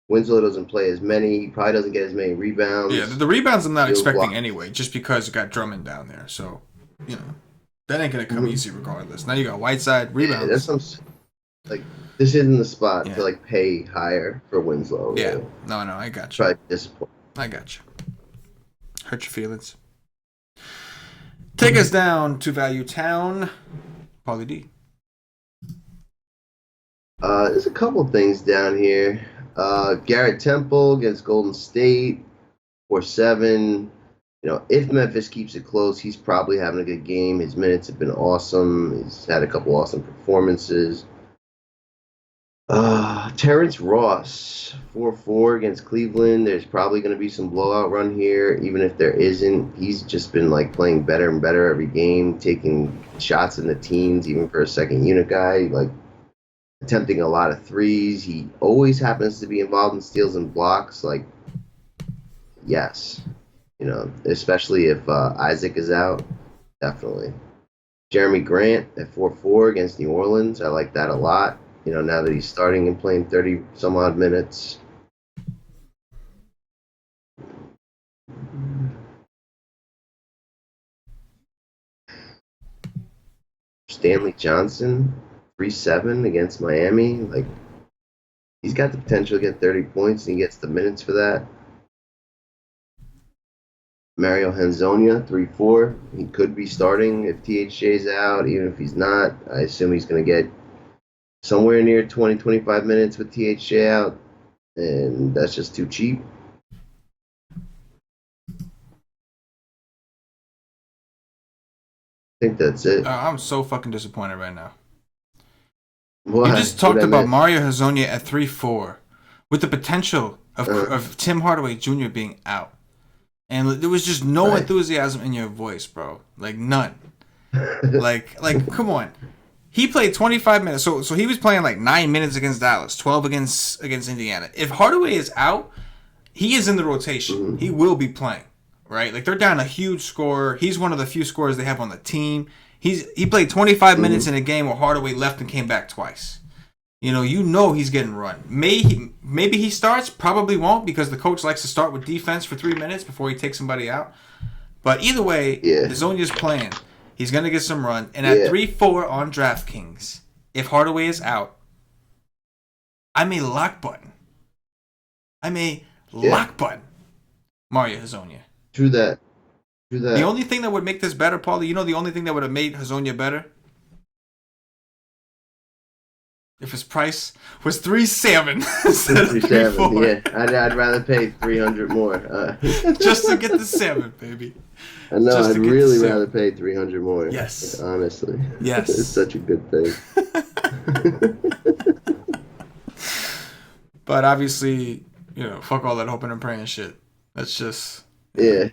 Winslow doesn't play as many. He probably doesn't get as many rebounds. Yeah, the rebounds I'm not expecting anyway, just because you got Drummond down there. So that ain't gonna come easy regardless. Now you got Whiteside rebounds. Yeah, that's this isn't the spot to pay higher for Winslow. Yeah, no, I got you. Try to disappoint. I got you. Hurt your feelings. Take us down to Value Town, Paulie D. There's a couple things down here. Garrett Temple against Golden State, 4-7. If Memphis keeps it close, he's probably having a good game. His minutes have been awesome. He's had a couple awesome performances. Terrence Ross, 4-4 against Cleveland. There's probably going to be some blowout run here. Even if there isn't, he's just been playing better and better every game, taking shots in the teens, even for a second unit guy, attempting a lot of threes. He always happens to be involved in steals and blocks. Yes, especially if Isaac is out, definitely. Jeremy Grant at 4-4 against New Orleans. I like that a lot. Now that he's starting and playing 30 some odd minutes. Stanley Johnson, 3-7 against Miami. He's got the potential to get 30 points, and he gets the minutes for that. Mario Hezonja, 3-4. He could be starting if THJ's out. Even if he's not, I assume he's going to get somewhere near 20, 25 minutes with THJ out, and that's just too cheap. I think that's it. I'm so fucking disappointed right now. What? You just talked about Mario Hezonja at 3-4 with the potential of Tim Hardaway Jr. being out. And there was just no enthusiasm in your voice, bro. None. Come on. He played 25 minutes. So he was playing 9 minutes against Dallas, 12 against Indiana. If Hardaway is out, he is in the rotation. Mm-hmm. He will be playing, right? They're down a huge scorer. He's one of the few scorers they have on the team. He played 25 minutes in a game where Hardaway left and came back twice. He's getting run. Maybe he starts. Probably won't because the coach likes to start with defense for 3 minutes before he takes somebody out. But either way, Hazonia's playing. He's going to get some run. And at 3-4 on DraftKings, if Hardaway is out, I may lock button. Mario Hazonia. True that. The only thing that would make this better, Paulie, the only thing that would have made Hazonia better? If his price was 3.7 instead of 3.4. Yeah, I'd rather pay 300 more. Just to get the 7, baby. I know, I'd really rather pay 300 more. Yes. Honestly. Yes. It's such a good thing. But obviously, fuck all that hoping and praying shit. That's just... Yeah.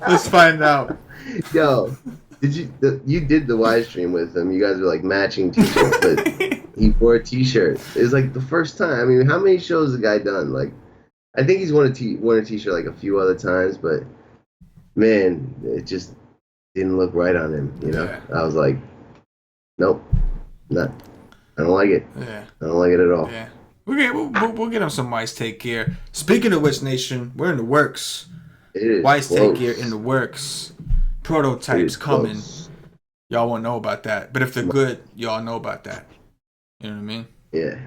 Let's find out. Yo, you did the live stream with him. You guys were like matching t-shirts, but he wore a t-shirt. It was like the first time. I mean, how many shows has the guy done? Like, I think he's worn a t-shirt like a few other times, but man, it just didn't look right on him. Yeah. I was like, nope, not. I don't like it. Yeah. I don't like it at all. Yeah. We'll get him some Wise Take gear. Speaking of which, Nation, we're in the works. It is Wise close. Take gear in the works. Prototypes coming. Close. Y'all won't know about that. But if they're good, y'all know about that. You know what I mean? Yeah.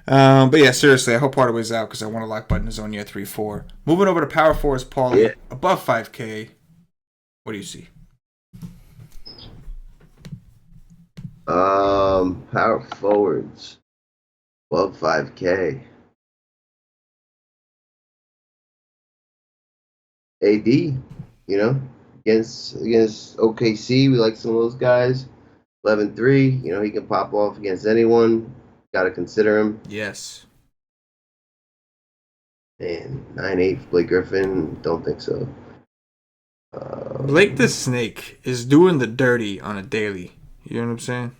But yeah, seriously, I hope Hardaway's out because I want to lock button Hazonia at 3-4. Moving over to Power 4's Paulie. Yeah. Above 5K. What do you see? Power forwards. Above 5K. AD, against OKC, we like some of those guys. 11-3, he can pop off against anyone. Got to consider him. Yes. And 9-8 Blake Griffin, don't think so. Blake the Snake is doing the dirty on a daily. You know what I'm saying?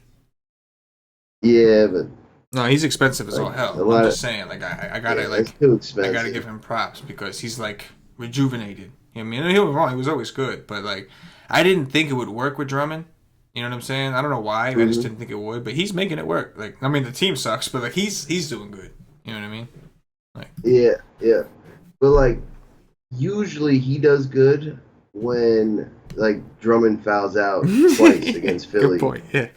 Yeah, but no, he's expensive as all hell. I'm just saying, like I gotta it's too expensive. I gotta give him props because he's like rejuvenated. You know what I mean? He was wrong. He was always good, but like I didn't think it would work with Drummond. You know what I'm saying? I don't know why. I just didn't think it would, but he's making it work. Like I mean, the team sucks, but like he's doing good. You know what I mean? Like yeah, but like usually he does good when like Drummond fouls out twice against Philly. Good point. Yeah.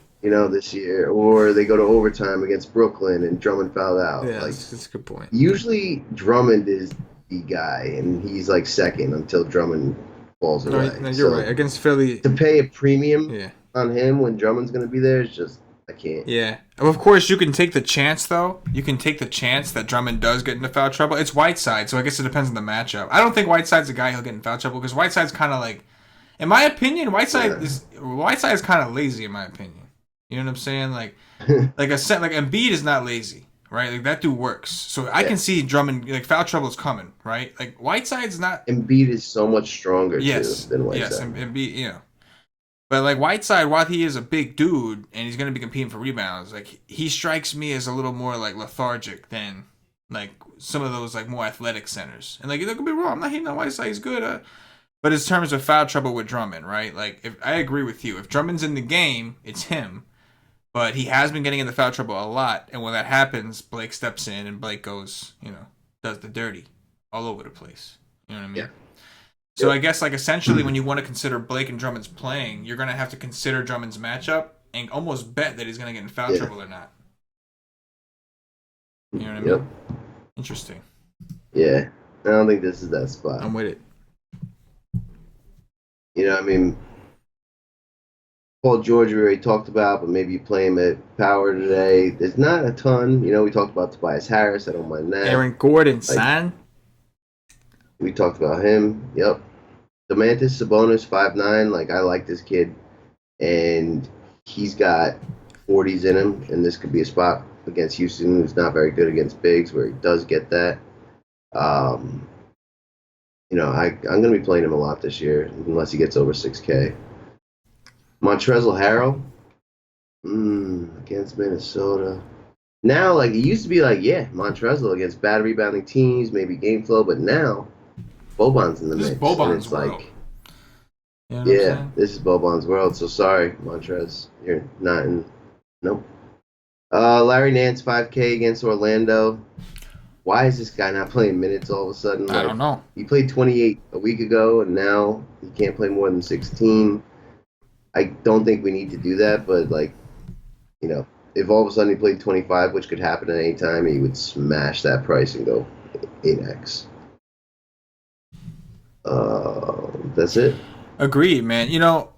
This year, or they go to overtime against Brooklyn and Drummond fouled out. Yeah, that's a good point. Usually Drummond is the guy, and he's like second until Drummond falls away. No, you're right. Against Philly, to pay a premium on him when Drummond's going to be there is just, I can't. Yeah. Of course, you can take the chance, though. You can take the chance that Drummond does get into foul trouble. It's Whiteside, so I guess it depends on the matchup. I don't think Whiteside's a guy who'll get in foul trouble because Whiteside's kind of like, in my opinion, Whiteside is kind of lazy, in my opinion. You know what I'm saying? Like Embiid is not lazy, right? Like that dude works. So I can see Drummond, like foul trouble is coming, right? Like Whiteside's not. Embiid is so much stronger too than Whiteside. Yes, Embiid, But like Whiteside, while he is a big dude and he's going to be competing for rebounds, like he strikes me as a little more like lethargic than like some of those like more athletic centers. And like you could be wrong. I'm not hating on Whiteside. He's good. But in terms of foul trouble with Drummond, right? Like if I agree with you, if Drummond's in the game, it's him. But he has been getting into foul trouble a lot, and when that happens, Blake steps in and Blake goes, does the dirty all over the place. You know what I mean? Yeah. So I guess like essentially when you want to consider Blake and Drummond's playing, you're going to have to consider Drummond's matchup and almost bet that he's going to get in foul trouble or not. You know what I mean? Yep. Interesting. Yeah. I don't think this is that spot. I'm with it. Paul George we already talked about, but maybe you play him at power today. There's not a ton. We talked about Tobias Harris. I don't mind that. Aaron Gordon, son. We talked about him. Yep. Domantas Sabonis, 5'9". Like, I like this kid. And he's got 40s in him, and this could be a spot against Houston, who's not very good against bigs, where he does get that. I'm going to be playing him a lot this year, unless he gets over 6K. Montrezl Harrell against Minnesota. Now, like, it used to be like, Montrezl against bad rebounding teams, maybe game flow, but now Boban's in the mix. Boban's like, You know what I'm Yeah, saying? this is Boban's world. So sorry, Montrez. You're not in. Nope. Larry Nance 5K against Orlando. Why is this guy not playing minutes all of a sudden? I Like don't know. he played 28 a week ago, and now he can't play more than 16. I don't think we need to do that, but like if all of a sudden he played 25, which could happen at any time, he would smash that price and go 8x. That's it. Agreed, man.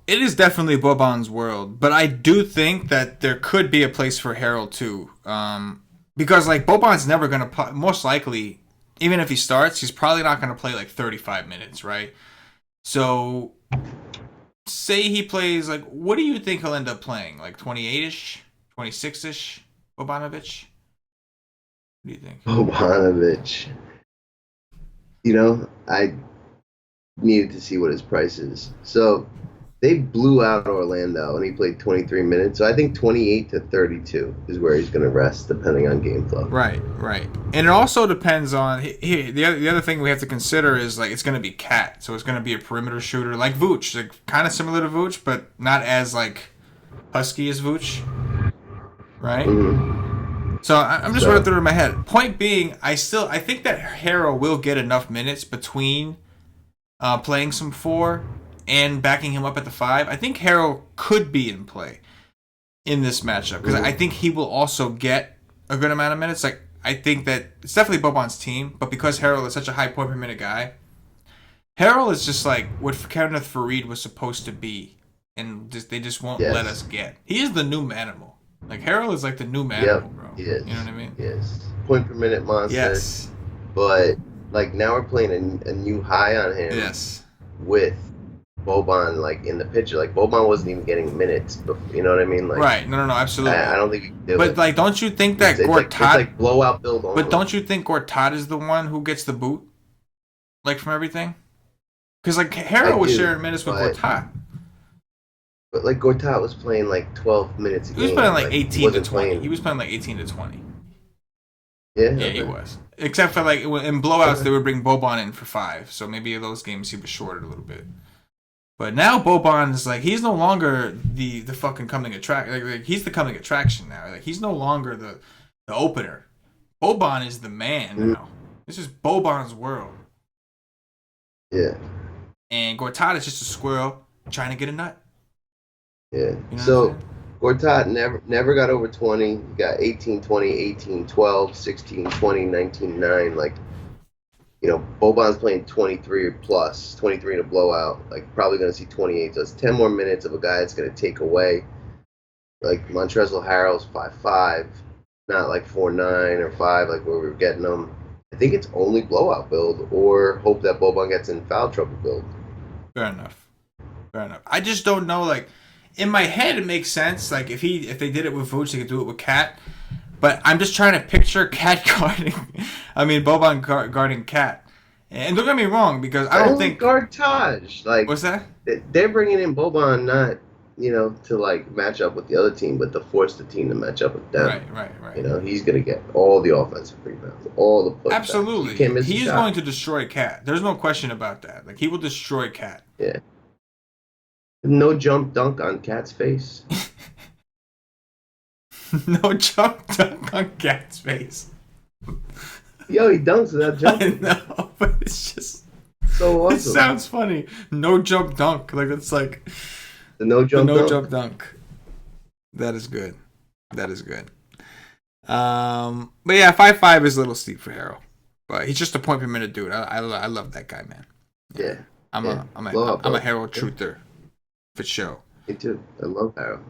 It is definitely Boban's world, but I do think that there could be a place for Harold too. Because like Boban's never gonna most likely, even if he starts, he's probably not gonna play like 35 minutes, right? So say he plays like, what do you think he'll end up playing? Like 28 ish, 26 ish, Bobanovich. What do you think? Bogdanovich. I needed to see what his price is. So they blew out Orlando, and he played 23 minutes. So I think 28 to 32 is where he's going to rest, depending on game flow. Right, right, and it also depends on the other thing we have to consider is like it's going to be Cat, so it's going to be a perimeter shooter like Vooch, like kind of similar to Vooch, but not as like husky as Vooch, right? Mm-hmm. So I'm just running through it in my head. Point being, I think that Harrow will get enough minutes between playing some 4 and backing him up at the 5. I think Harrow could be in play in this matchup because I think he will also get a good amount of minutes. Like I think that it's definitely Boban's team, but because Harrell is such a high point per minute guy, Harrell is just like what Kenneth Fareed was supposed to be, and they just won't let us get. He is the new Manimal. Like Harrell is like the new Manimal, bro. He is. You know what I mean? Yes. Point per minute monster. Yes. But like now we're playing a new high on him. Yes. With Boban like in the picture, like Boban wasn't even getting minutes. You know what I mean? Like right. No, absolutely. I don't think we can do but it. Like, don't you think that it's Gortat? like blowout build only. But don't you think Gortat is the one who gets the boot, like from everything? Because like Harrow was sharing minutes with Gortat. But like Gortat was playing like 12 minutes a game. He was playing like 18 to 20. Playing. He was playing like 18 to 20. Yeah, he was. Except for like in blowouts, they would bring Boban in for 5. So maybe those games he was shorted a little bit. But now Boban is like he's no longer the fucking coming attraction. Like he's the coming attraction now. Like he's no longer the opener. Boban is the man now. This is Boban's world. Yeah. And Gortat is just a squirrel trying to get a nut. Yeah. So Gortat never got over 20. He got 18, 20, 18, 12, 16, 20, 19, 9. Like, Boban's playing 23 plus, 23 in a blowout. Like, probably going to see 28. So it's 10 more minutes of a guy that's going to take away. Like, Montrezl Harrell's 5'5", not like 4'9" or 5, like where we were getting them. I think it's only blowout build or hope that Boban gets in foul trouble build. Fair enough. I just don't know, like, in my head it makes sense. Like, if they did it with Vooch, they could do it with Cat. But I'm just trying to picture Cat Boban guarding Cat. And don't get me wrong, because I don't think guard Taj. Like, what's that? They're bringing in Boban not to like match up with the other team, but to force the team to match up with them. Right. He's gonna get all the offensive rebounds, all the putbacks. Absolutely, he's going to destroy Cat. There's no question about that. Like he will destroy Cat. Yeah. No jump dunk on Cat's face. No jump dunk on Cat's face. Yo, he dunks without jumping. I know, but it's just so awesome. It sounds funny. No jump dunk. Like that's like the no jump dunk. That is good. But yeah, 5'5" is a little steep for Harrow. But he's just a point per minute dude. I love that guy, man. Yeah. I'm a Harrow truther. For sure. Me too. I love Harrow.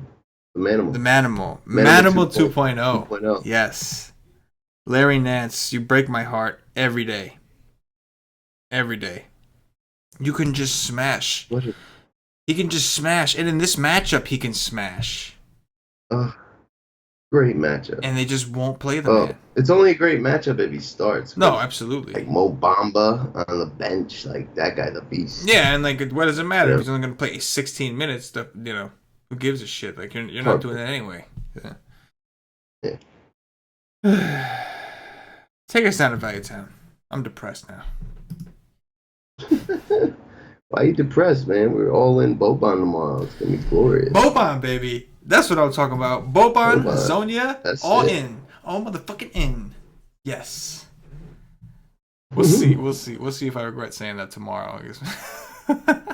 The Manimal. Manimal 2.0. Yes. Larry Nance, you break my heart every day. You can just smash. He can just smash. And in this matchup, he can smash. Great matchup. And they just won't play the man. It's only a great matchup if he starts. No, absolutely. Like Mo Bamba on the bench. Like, that guy's a beast. Yeah, and like, what does it matter if he's only going to play 16 minutes? Who gives a shit? Like, you're not doing that anyway. Yeah. Take us down to Value Town. I'm depressed now. Why are you depressed, man? We're all in Boban tomorrow. It's gonna be glorious. Boban, baby. That's what I'm talking about. Boban, Boban. Zonia, That's all it. in. All motherfucking in. Yes. We'll see. We'll see. We'll see if I regret saying that tomorrow. I guess.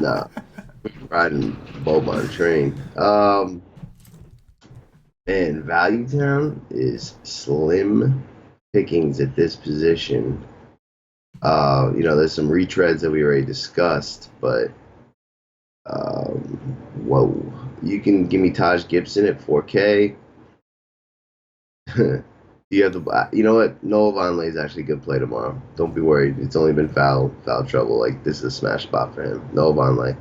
Nah, riding Boban train. And Value Town is slim pickings at this position. There's some retreads that we already discussed, but whoa, you can give me Taj Gibson at 4K. You have the, you know what? Noah Vonleh is actually a good play tomorrow. Don't be worried. It's only been foul trouble. Like this is a smash spot for him. Noah Vonleh,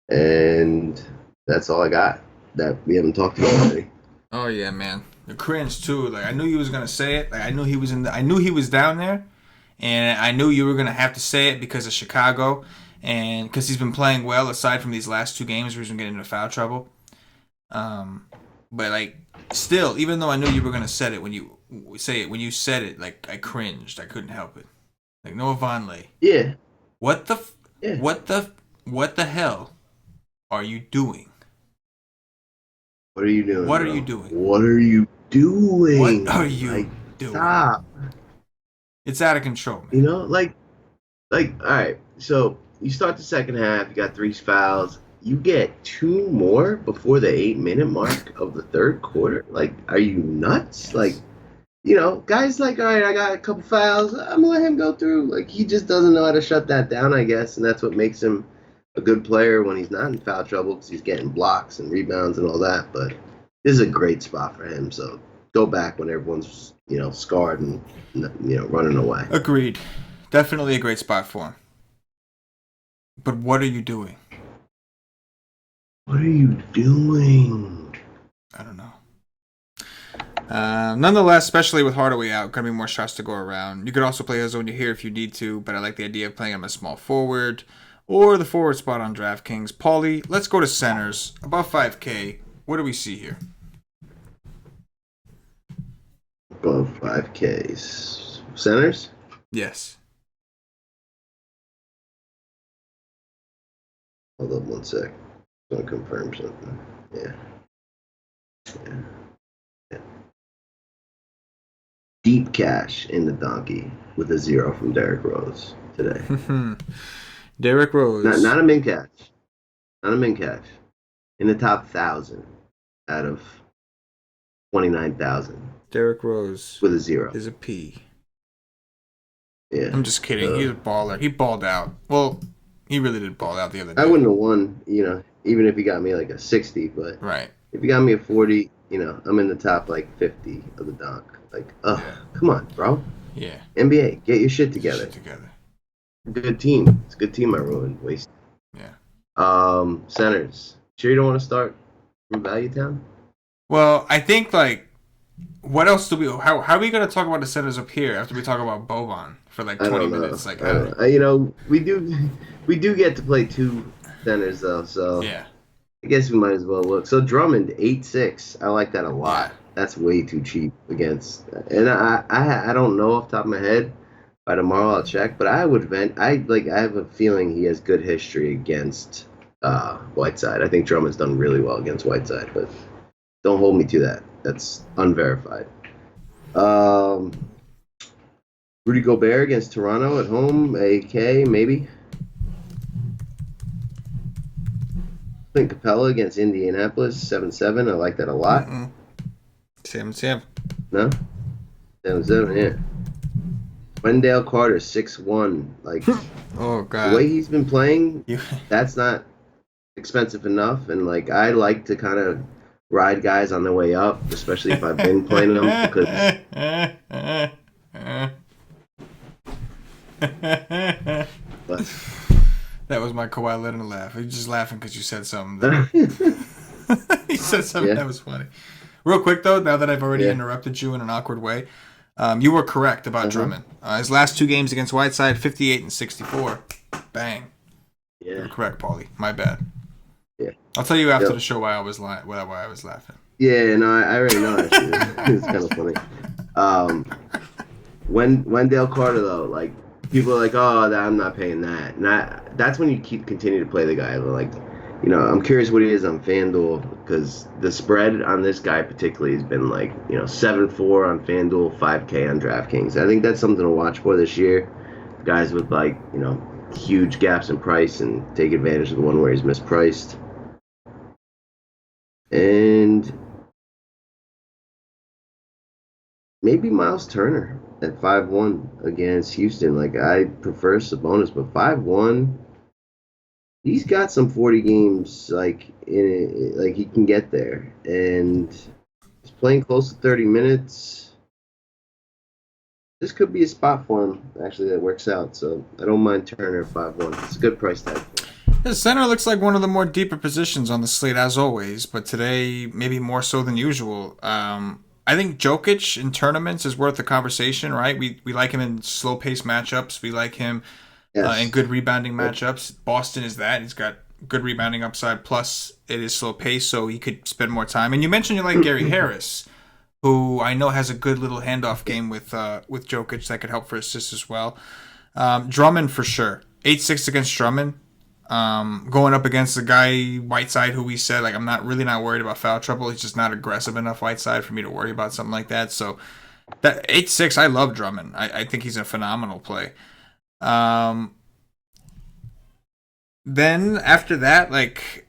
and that's all I got that we haven't talked about already. Oh yeah, man. The cringe too. Like I knew you was gonna say it. Like I knew he was I knew he was down there, and I knew you were gonna have to say it because of Chicago, and because he's been playing well aside from these last two games where he's been getting into foul trouble. But like still, even though I knew you were gonna say it when you said it, like I cringed. I couldn't help it. Like Noah Vonleh. Yeah. What the Yeah. what the hell are you doing? What are you doing? What are bro? you doing? What are you doing? What are you doing? Stop. It's out of control, man. You know, all right. So you start the second half. You got 3 fouls. You get 2 more before the 8-minute mark of the third quarter. Like, are you nuts? Yes. Like, guys like, all right, I got a couple fouls. I'm gonna let him go through. Like, he just doesn't know how to shut that down, I guess, and that's what makes him a good player when he's not in foul trouble because he's getting blocks and rebounds and all that. But this is a great spot for him. So go back when everyone's scarred and running away. Agreed. Definitely a great spot for him. But what are you doing? What are you doing? I don't know. Nonetheless, especially with Hardaway out, gonna be more shots to go around. You could also play Hazonia here if you need to, but I like the idea of playing him as small forward or the forward spot on DraftKings. Paulie, let's go to centers. About 5K. What do we see here? Above 5Ks. Centers? Yes. Hold up one sec. I'm going to confirm something. Yeah. Deep cash in the donkey with a 0 from Derrick Rose today. Derrick Rose. Not a min cash. Not a min cash. In the top 1,000 out of 29,000. Derrick Rose with a 0 is a P. Yeah. I'm just kidding. He's a baller. He balled out. Well, he really did ball out the other day. I wouldn't have won, even if he got me like a 60, but right. If he got me a 40, I'm in the top like 50 of the donk. Like, come on, bro. Yeah. NBA, get your shit together. Good team. It's a good team I ruined. Waste. Yeah. Centers. Sure you don't want to start from Value Town? Well, I think what else do we? How are we gonna talk about the centers up here after we talk about Boban for like 20 minutes? Like, we do get to play 2 centers though, so yeah. I guess we might as well look. So Drummond 8-6. I like that a lot. Yeah. That's way too cheap against. And I don't know off the top of my head. By tomorrow I'll check, but I have a feeling he has good history against Whiteside. I think Drummond's done really well against Whiteside, but don't hold me to that. That's unverified. Rudy Gobert against Toronto at home, AK maybe. Clint Capella against Indianapolis, 7-7. I like that a lot. 7-7. No? 7-7, yeah. Wendell Carter, 6-1. Like, oh god, the way he's been playing, that's not expensive enough. And like, I like to kind of ride guys on their way up, especially if I've been playing them. Because that was my Kawhi Leonard laugh. He's just laughing because you said something. He said something that was funny. Real quick though, now that I've already interrupted you in an awkward way. You were correct about Drummond. His last 2 games against Whiteside, 58 and 64. Bang. Yeah. You're correct, Paulie. My bad. Yeah. I'll tell you after the show why I was laughing. Yeah, no, I already know actually. It's kind of funny. Wendell Carter though, like People are like, oh, I'm not paying that. And that's when you continue to play the guy. Like, I'm curious what he is on FanDuel because the spread on this guy particularly has been like, 7-4 on FanDuel, 5K on DraftKings. I think that's something to watch for this year. Guys with like, huge gaps in price and take advantage of the one where he's mispriced. And maybe Miles Turner at 5-1 against Houston. Like, I prefer Sabonis, but 5-1, he's got some 40 games, like, in it, like, he can get there. And he's playing close to 30 minutes. This could be a spot for him, actually, that works out. So I don't mind Turner at 5-1. It's a good price tag. His center looks like one of the more deeper positions on the slate, as always, but today maybe more so than usual. I think Jokic in tournaments is worth the conversation, right? We like him in slow-paced matchups. We like him in good rebounding matchups. Boston is that. He's got good rebounding upside, plus it is slow-paced, so he could spend more time. And you mentioned you like Gary Harris, who I know has a good little handoff game with Jokic that could help for assists as well. Drummond for sure. 8-6 against Drummond. Going up against the guy Whiteside, who we said like I'm not worried about foul trouble. He's just not aggressive enough Whiteside for me to worry about something like that. So that 8-6, I love Drummond. I think he's a phenomenal play. Then after that, like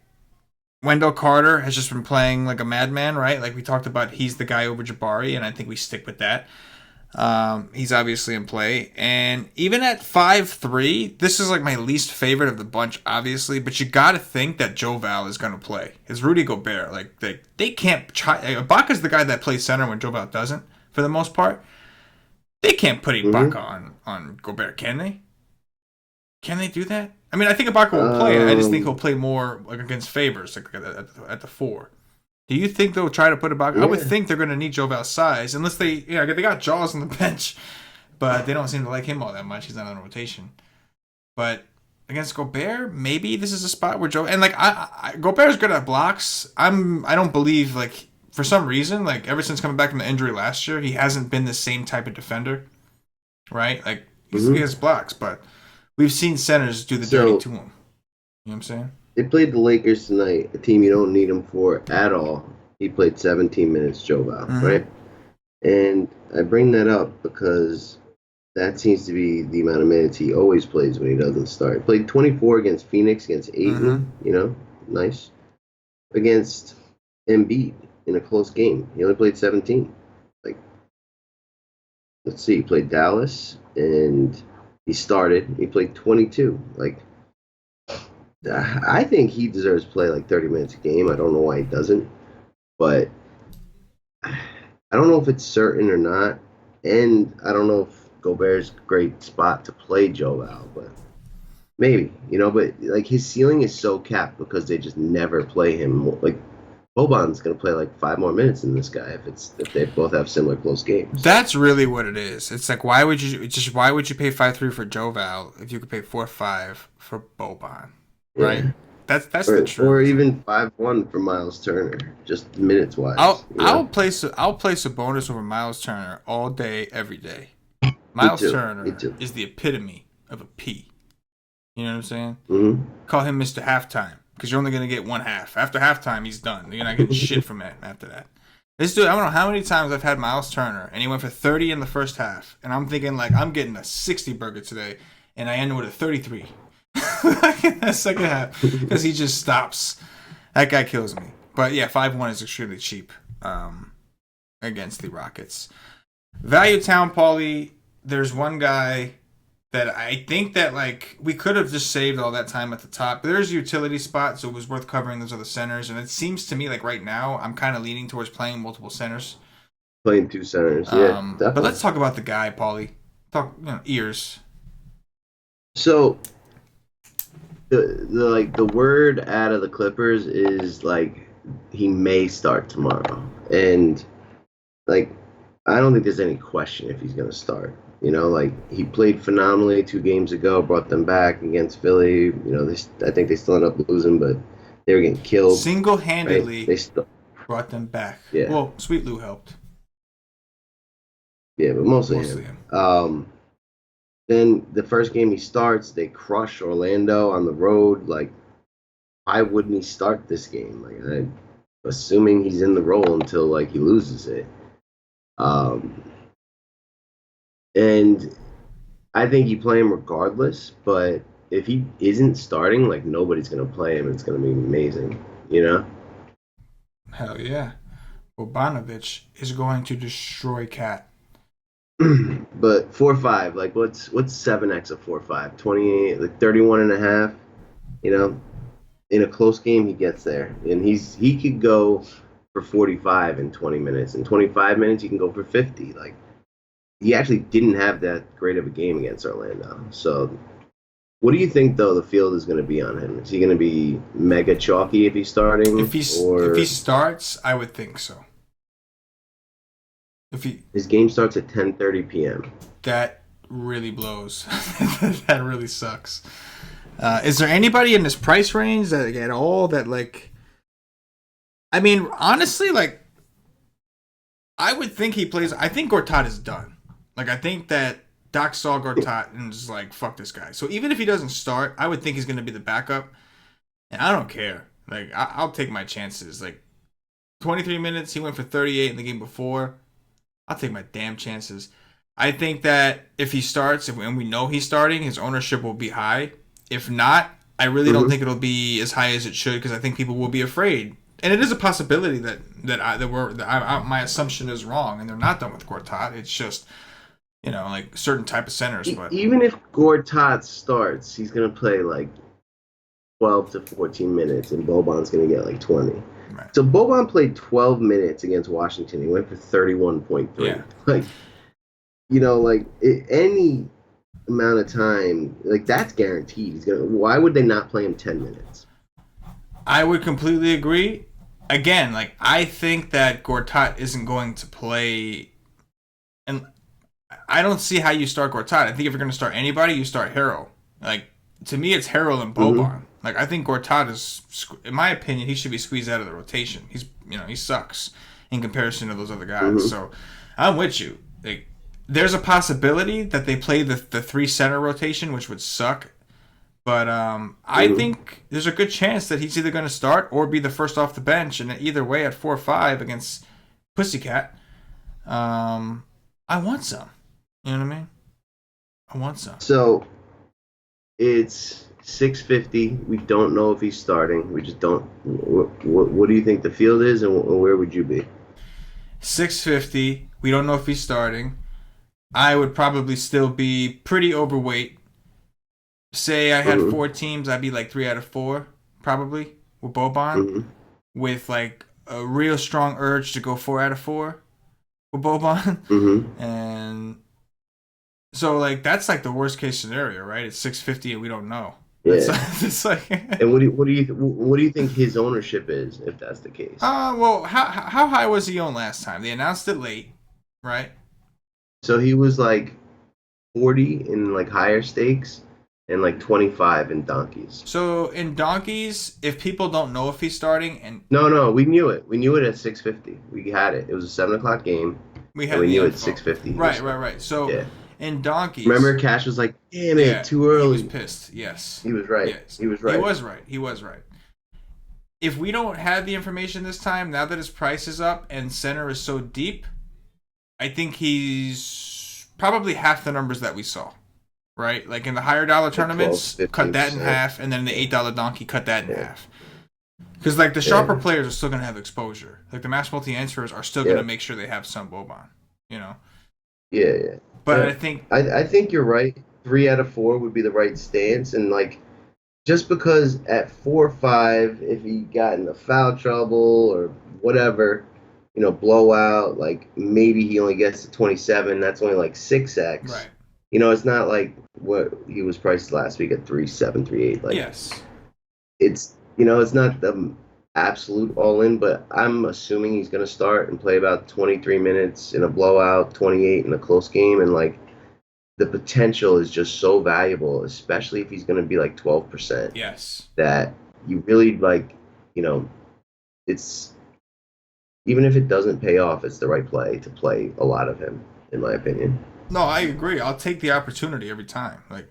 Wendell Carter has just been playing like a madman, right? Like we talked about, he's the guy over Jabari, and I think we stick with that. He's obviously in play. And even at 5-3, this is like my least favorite of the bunch, obviously, but you got to think that Joe Val is going to play. It's Rudy Gobert. Like, they can't try. Ibaka's the guy that plays center when Joe Val doesn't, for the most part. They can't put Ibaka on Gobert, can they? Can they do that? I mean, I think Ibaka will play. I just think he'll play more like against favors, like at the 4. Do you think they'll try to put Ibaka? Yeah. I would think they're going to need Joe Val's size, unless they got Jaws on the bench, but they don't seem to like him all that much. He's not on rotation. But against Gobert, maybe this is a spot where Joe, and like Gobert's good at blocks. I don't believe, like, for some reason, like ever since coming back from the injury last year, he hasn't been the same type of defender, right? Like he has blocks, but we've seen centers do the dirty to him. You know what I'm saying? They played the Lakers tonight, a team you don't need him for at all. He played 17 minutes, Joe Val, right? And I bring that up because that seems to be the amount of minutes he always plays when he doesn't start. He played 24 against Phoenix, against Ayton, nice. Against Embiid in a close game. He only played 17. Like, let's see, he played Dallas, and he started. He played 22. Like, I think he deserves to play like 30 minutes a game. I don't know why he doesn't, but I don't know if it's certain or not, and I don't know if Gobert's a great spot to play Joe Val, but maybe, but like his ceiling is so capped because they just never play him. Like Boban's going to play like 5 more minutes than this guy if they both have similar close games. That's really what it is. It's like why would you pay 5-3 for Joe Val if you could pay 4-5 for Boban? Right, that's the truth. Or even 5-1 for Miles Turner, just minutes wise. I'll place a bonus over Miles Turner all day, every day. Miles Turner is the epitome of a P. You know what I'm saying? Mm-hmm. Call him Mr. Halftime because you're only gonna get one half. After halftime, he's done. You're not getting shit from him after that. This dude, I don't know how many times I've had Miles Turner, and he went for 30 in the first half, and I'm thinking like I'm getting a 60 burger today, and I end with a 33. In that second half because he just stops. That guy kills me. But yeah, 5-1 is extremely cheap against the Rockets. Value Town, Paulie. There's one guy that I think that like we could have just saved all that time at the top. But there's a utility spot, so it was worth covering those other centers. And it seems to me like right now I'm kind of leaning towards playing multiple centers. Playing 2 centers, yeah. Definitely. But let's talk about the guy, Paulie. Talk ears. So the word out of the Clippers is like he may start tomorrow, and like I don't think there's any question if he's gonna start. Like he played phenomenally 2 games ago, brought them back against Philly. I think they still end up losing, but they were getting killed single-handedly. Right? They brought them back. Yeah. Well, Sweet Lou helped. Yeah, but mostly him. Then the first game he starts, they crush Orlando on the road. Like, why wouldn't he start this game? Like, I'm assuming he's in the role until like he loses it. Um, and I think you play him regardless. But if he isn't starting, like nobody's gonna play him. It's gonna be amazing, you know. Hell yeah. Bobanovic is going to destroy Cat. But 4-5, like what's 7x of 4-5? 28, like 31 and a half. You know, in a close game, he gets there, and he could go for 45 in 20 minutes. In 25 minutes, he can go for 50. Like he actually didn't have that great of a game against Orlando. So, what do you think though the field is going to be on him? Is he going to be mega chalky if he's starting, If he or starts, I would think so. If he his game starts at 10:30 p.m.? That really blows. That really sucks. Is there anybody in this price range that at all that like? I mean, honestly, like I would think he plays. I think Gortat is done. Like I think that Doc saw Gortat and was like, "Fuck this guy." So even if he doesn't start, I would think he's going to be the backup, and I don't care. Like I'll take my chances. Like 23 minutes, he went for 38 in the game before. I'll take my damn chances. I think that if he starts, and we know he's starting, his ownership will be high. If not, I really don't think it'll be as high as it should because I think people will be afraid. And it is a possibility my assumption is wrong, and they're not done with Gortat. It's just like certain type of centers. But Even if Gortat starts, he's going to play like 12 to 14 minutes, and Boban's going to get like 20. right. So Boban played 12 minutes against Washington. He went for 31.3. Yeah. Like, any amount of time, like that's guaranteed. Why would they not play him 10 minutes? I would completely agree. Again, like I think that Gortat isn't going to play, and I don't see how you start Gortat. I think if you're going to start anybody, you start Harrell. Like to me, it's Harrell and Boban. Like I think Gortat is, in my opinion, he should be squeezed out of the rotation. He sucks in comparison to those other guys. So I'm with you. Like there's a possibility that they play the three center rotation, which would suck. But I think there's a good chance that he's either going to start or be the first off the bench. And either way, at 4-5 against Pussycat, I want some. You know what I mean? I want some. So it's 650. We don't know if he's starting. We just don't. What do you think the field is, and where would you be? 650. We don't know if he's starting. I would probably still be pretty overweight. Say I had 4 teams, I'd be like 3 out of 4, probably, with Boban. With like a real strong urge to go 4 out of 4 with Boban. And so like that's like the worst case scenario, right? It's 650 and we don't know. Yeah. It's like And what do you think his ownership is if that's the case? Well, how high was he on last time? They announced it late, right? So he was like 40 in like higher stakes and like 25 in donkeys. So in donkeys, if people don't know if he's starting, and No, we knew it. We knew it at 650. We had it. It was a 7 o'clock game. we knew info. it 650. Right. So yeah. In donkeys, Remember, Cash was like, "Damn it, too early." He was pissed. Yes, he was right. Yes. He was right. He was right. If we don't have the information this time, now that his price is up and center is so deep, I think he's probably half the numbers that we saw. Right? Like in the higher dollar tournaments, 12, cut that in half, and then in the $8 donkey, cut that in half. Because like the sharper players are still going to have exposure. Like the mass multi-answers are still going to make sure they have some Boban. Yeah. But I think you're right. 3 out of 4 would be the right stance, and like just because at 4-5, if he got into foul trouble or whatever, blowout, like maybe he only gets to 27. That's only like 6x. Right. It's not like what he was priced last week at 3.7, 3.8. Like yes, it's it's not the absolute all in, but I'm assuming he's going to start and play about 23 minutes in a blowout, 28 in a close game, and like the potential is just so valuable, especially if he's going to be like 12%. Yes, that you really like, it's even if it doesn't pay off, it's the right play to play a lot of him, in my opinion. No, I agree. I'll take the opportunity every time. Like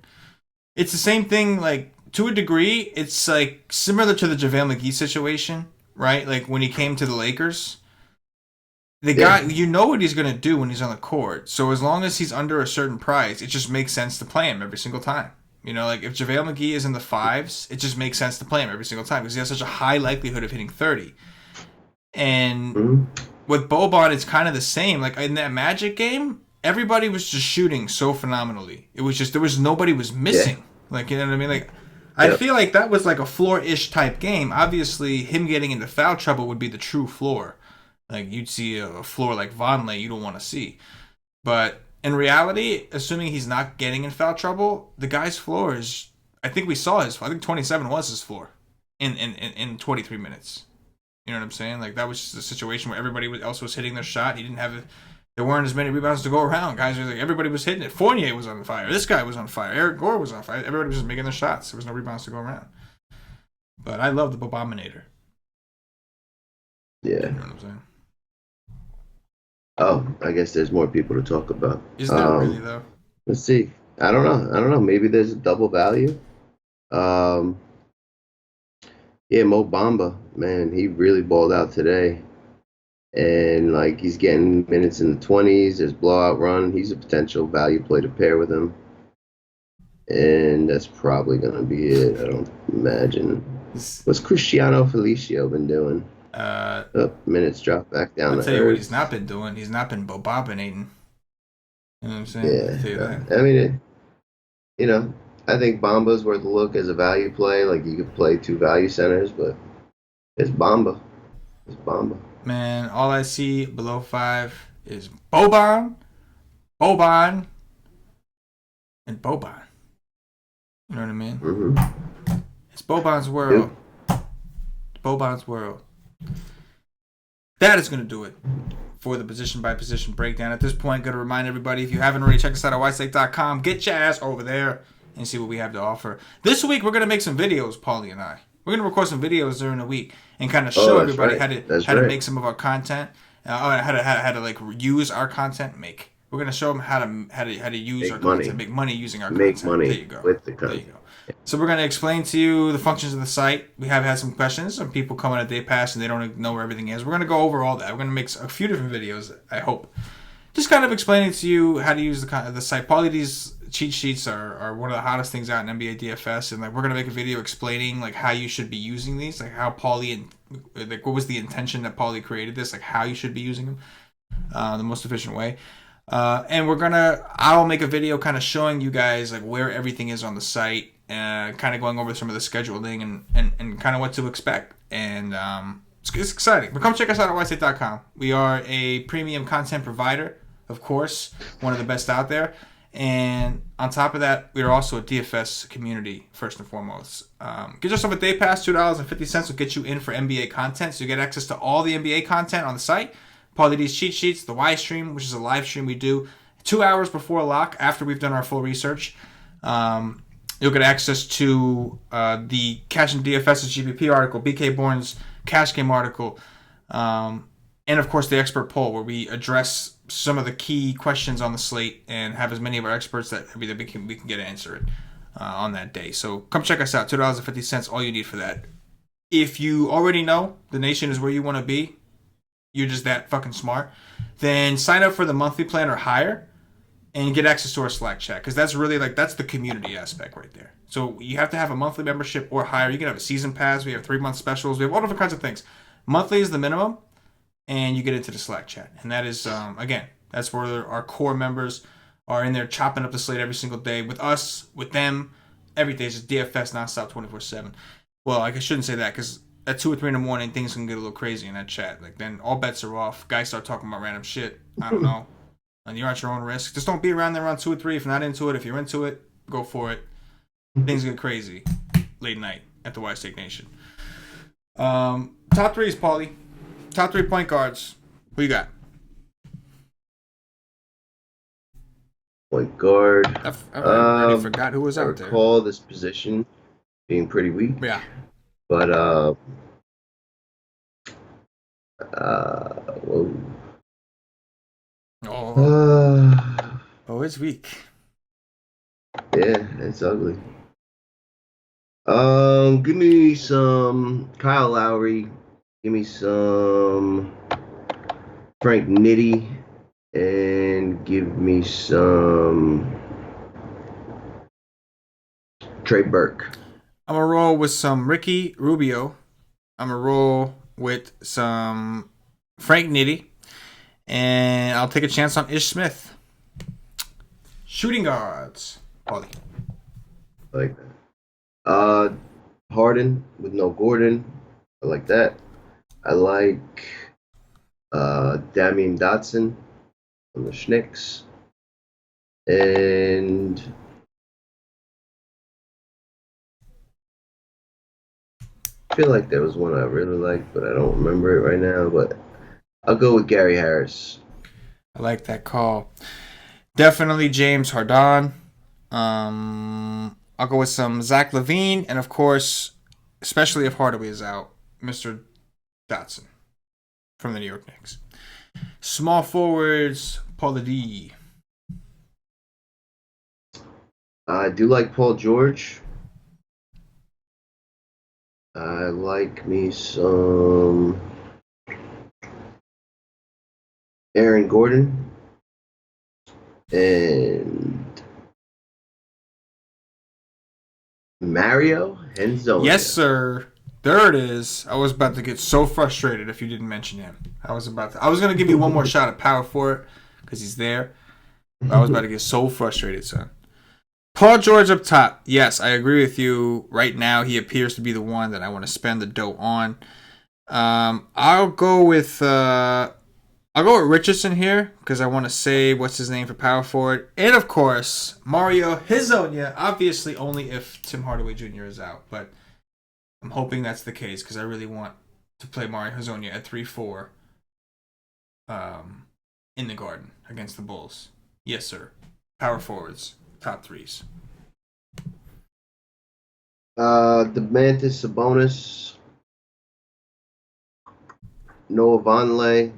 it's the same thing. Like to a degree, it's like similar to the JaVale McGee situation, right? Like when he came to the Lakers, the Yeah. guy, you know what he's gonna do when he's on the court. So as long as he's under a certain price, it just makes sense to play him every single time. You know, like if JaVale McGee is in the fives, it just makes sense to play him every single time because he has such a high likelihood of hitting 30. And Hmm. with Boban, it's kind of the same. Like in that Magic game, everybody was just shooting so phenomenally. It was just there was nobody was Yeah. missing. Like you know what I mean? Like I Yep. feel like that was like a floor-ish type game. Obviously, him getting into foul trouble would be the true floor. Like you'd see a floor like Vonleh you don't want to see. But in reality, assuming he's not getting in foul trouble, the guy's floor is. I think we saw his. I think 27 was his floor in 23 minutes. You know what I'm saying? Like that was just a situation where everybody else was hitting their shot. He didn't have it. There weren't as many rebounds to go around. Guys were like everybody was hitting it. Fournier was on fire. This guy was on fire. Eric Gore was on fire. Everybody was just making their shots. There was no rebounds to go around. But I love the Bobominator. You Yeah. know what I'm saying? Oh, I guess there's more people to talk about. Is there really though? Let's see. I don't know. I don't know. Maybe there's a double value. Um, yeah, Mo Bamba, man, he really balled out today. And like he's getting minutes in the 20s. There's blowout run. He's a potential value play to pair with him. And that's probably gonna be it. I don't imagine. What's Cristiano Felicio been doing? Uh, Minutes drop back down I'll to tell you what he's earth. not been doing. He's not been bobinating. You know what I'm saying? I'll Yeah, tell you that. I mean, you know, I think Bamba's worth a look as a value play. Like you could play two value centers, but it's Bamba. It's Bamba. Man, all I see below 5 is Boban, Boban, and Boban. You know what I mean? Mm-hmm. It's Boban's Yep. world. Boban's world. That is going to do it for the position by position breakdown. At this point, going to remind everybody, if you haven't already, check us out at whiteslate.com. Get your ass over there and see what we have to offer. This week, we're going to make some videos, Paulie and I. We're going to record some videos during the week and kind of show Oh, that's everybody right. That's how to right. make some of our content, how to like use our content. We're going to show them how to use our Make money. content, make money using our Make content. There money you go. with the There you content. go. So we're going to explain to you the functions of the site. We have had some questions. Some people come on a day pass and they don't know where everything is. We're going to go over all that. We're going to make a few different videos, I hope. Just kind of explaining to you how to use the site. Paulie D's cheat sheets are one of the hottest things out in NBA DFS, and like we're gonna make a video explaining like how you should be using these, like how Paulie and like what was the intention that Paulie created this, like how you should be using them, the most efficient way. And I'll make a video kind of showing you guys like where everything is on the site, kind of going over some of the scheduling and kind of what to expect. And it's exciting. But come check us out at whitestate.com. We are a premium content provider, of course, one of the best out there. And on top of that, we are also a DFS community, first and foremost. Get yourself a day pass, $2.50 will get you in for NBA content. So you get access to all the NBA content on the site. Paulie D's cheat sheets, the Y stream, which is a live stream we do 2 hours before lock after we've done our full research. You'll get access to the Cash and DFS's GPP article, BK Bourne's Cash Game article, and of course the expert poll where we address some of the key questions on the slate and have as many of our experts that we can get answered on that day. So come check us out. $2.50, all you need for that. If you already know the nation is where you want to be, you're just that fucking smart, then sign up for the monthly plan or higher and get access to our Slack chat, because that's really like that's the community aspect right there. So you have to have a monthly membership or higher. You can have a season pass. We have 3-month specials. We have all different kinds of things. Monthly is the minimum, and you get into the Slack chat. And that is, again, that's where our core members are in there chopping up the slate every single day with us, with them. Every day is just DFS nonstop 24/7. Well, I shouldn't say that because at 2 or 3 in the morning, things can get a little crazy in that chat. Like then all bets are off. Guys start talking about random shit. I don't know. And you're at your own risk. Just don't be around there around 2 or 3 if you're not into it. If you're into it, go for it. Things get crazy late night at the White Steak Nation. Top threes, Paulie. Top 3 point guards. Who you got? Point guard. I already forgot who was I out there. recall this position being pretty weak. Yeah. But whoa. Oh it's weak. Yeah, it's ugly. Give me some Kyle Lowry. Give me some Frank Nitti, and give me some Trey Burke. I'm gonna roll with some Ricky Rubio. I'm gonna roll with some Frank Nitti, and I'll take a chance on Ish Smith. Shooting guards, Paulie. I like that. Harden with no Gordon. I like that. I like Damian Dotson on the Schnicks. And I feel like there was one I really liked, but I don't remember it right now. But I'll go with Gary Harris. I like that call. Definitely James Harden. I'll go with some Zach LaVine, and of course, especially if Hardaway is out, Mr. Dotson from the New York Knicks. Small forwards, Paulie D. I do like Paul George. I like me some Aaron Gordon. And Mario Hezonja. Yes, sir. There it is. I was about to get so frustrated if you didn't mention him. I was going to give you one more shot at power for it because he's there. But I was about to get so frustrated, son. Paul George up top. Yes, I agree with you. Right now, he appears to be the one that I want to spend the dough on. I'll go with Richardson here because I want to say what's his name for power forward, and of course Mario Hezonja. Obviously, only if Tim Hardaway Jr. is out, but I'm hoping that's the case because I really want to play Mario Hezonja at 3-4 in the Garden against the Bulls. Yes, sir. Power forwards, top threes. Demantis Sabonis, Noah Vonleh,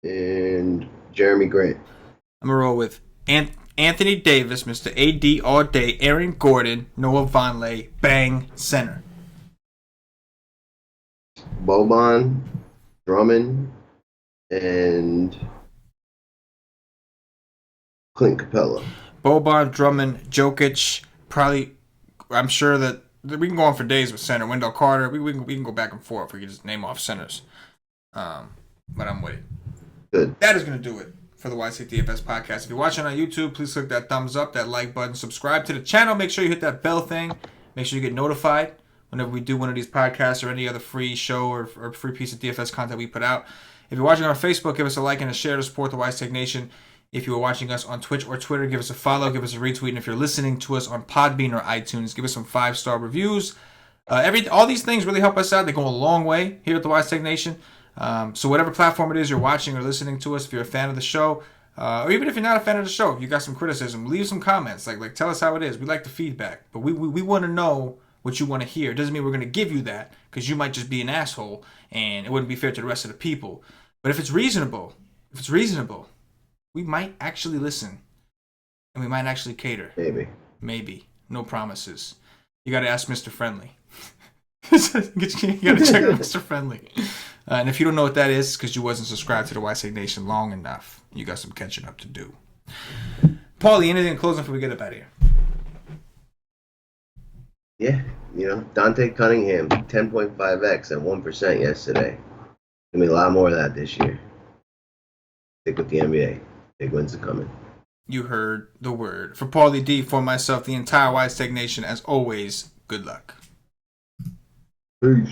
and Jeremy Grant. I'm going to roll with Anthony Davis, Mr. AD all day, Aaron Gordon, Noah Vonleh, bang, center. Boban, Drummond, and Clint Capella. Boban, Drummond, Jokic, probably. I'm sure that we can go on for days with center. Wendell Carter. We can go back and forth. We can just name off centers. But I'm with it. Good. That is going to do it for the YC DFS podcast. If you're watching on YouTube, please click that thumbs up, that like button, subscribe to the channel. Make sure you hit that bell thing. Make sure you get notified whenever we do one of these podcasts or any other free show or free piece of DFS content we put out. If you're watching on Facebook, give us a like and a share to support the Wise Tech Nation. If you are watching us on Twitch or Twitter, give us a follow, give us a retweet. And if you're listening to us on Podbean or iTunes, give us some 5-star reviews. All these things really help us out. They go a long way here at the Wise Tech Nation. So whatever platform it is you're watching or listening to us, if you're a fan of the show, or even if you're not a fan of the show, if you got some criticism, leave some comments. Like tell us how it is. We like the feedback, but we want to know what you want to hear. It doesn't mean we're going to give you that because you might just be an asshole and it wouldn't be fair to the rest of the people. But if it's reasonable, we might actually listen and we might actually cater. Maybe. No promises. You got to ask Mr. Friendly. You got to check out Mr. Friendly. And if you don't know what that is, it's because you wasn't subscribed to the YSEG Nation long enough. You got some catching up to do. Paulie, anything in closing before we get up out of here? Yeah, Dante Cunningham, 10.5x at 1% yesterday. Gonna be a lot more of that this year. Stick with the NBA. Big wins are coming. You heard the word. For Paulie D, for myself, the entire YSEG Nation, as always, good luck. Peace.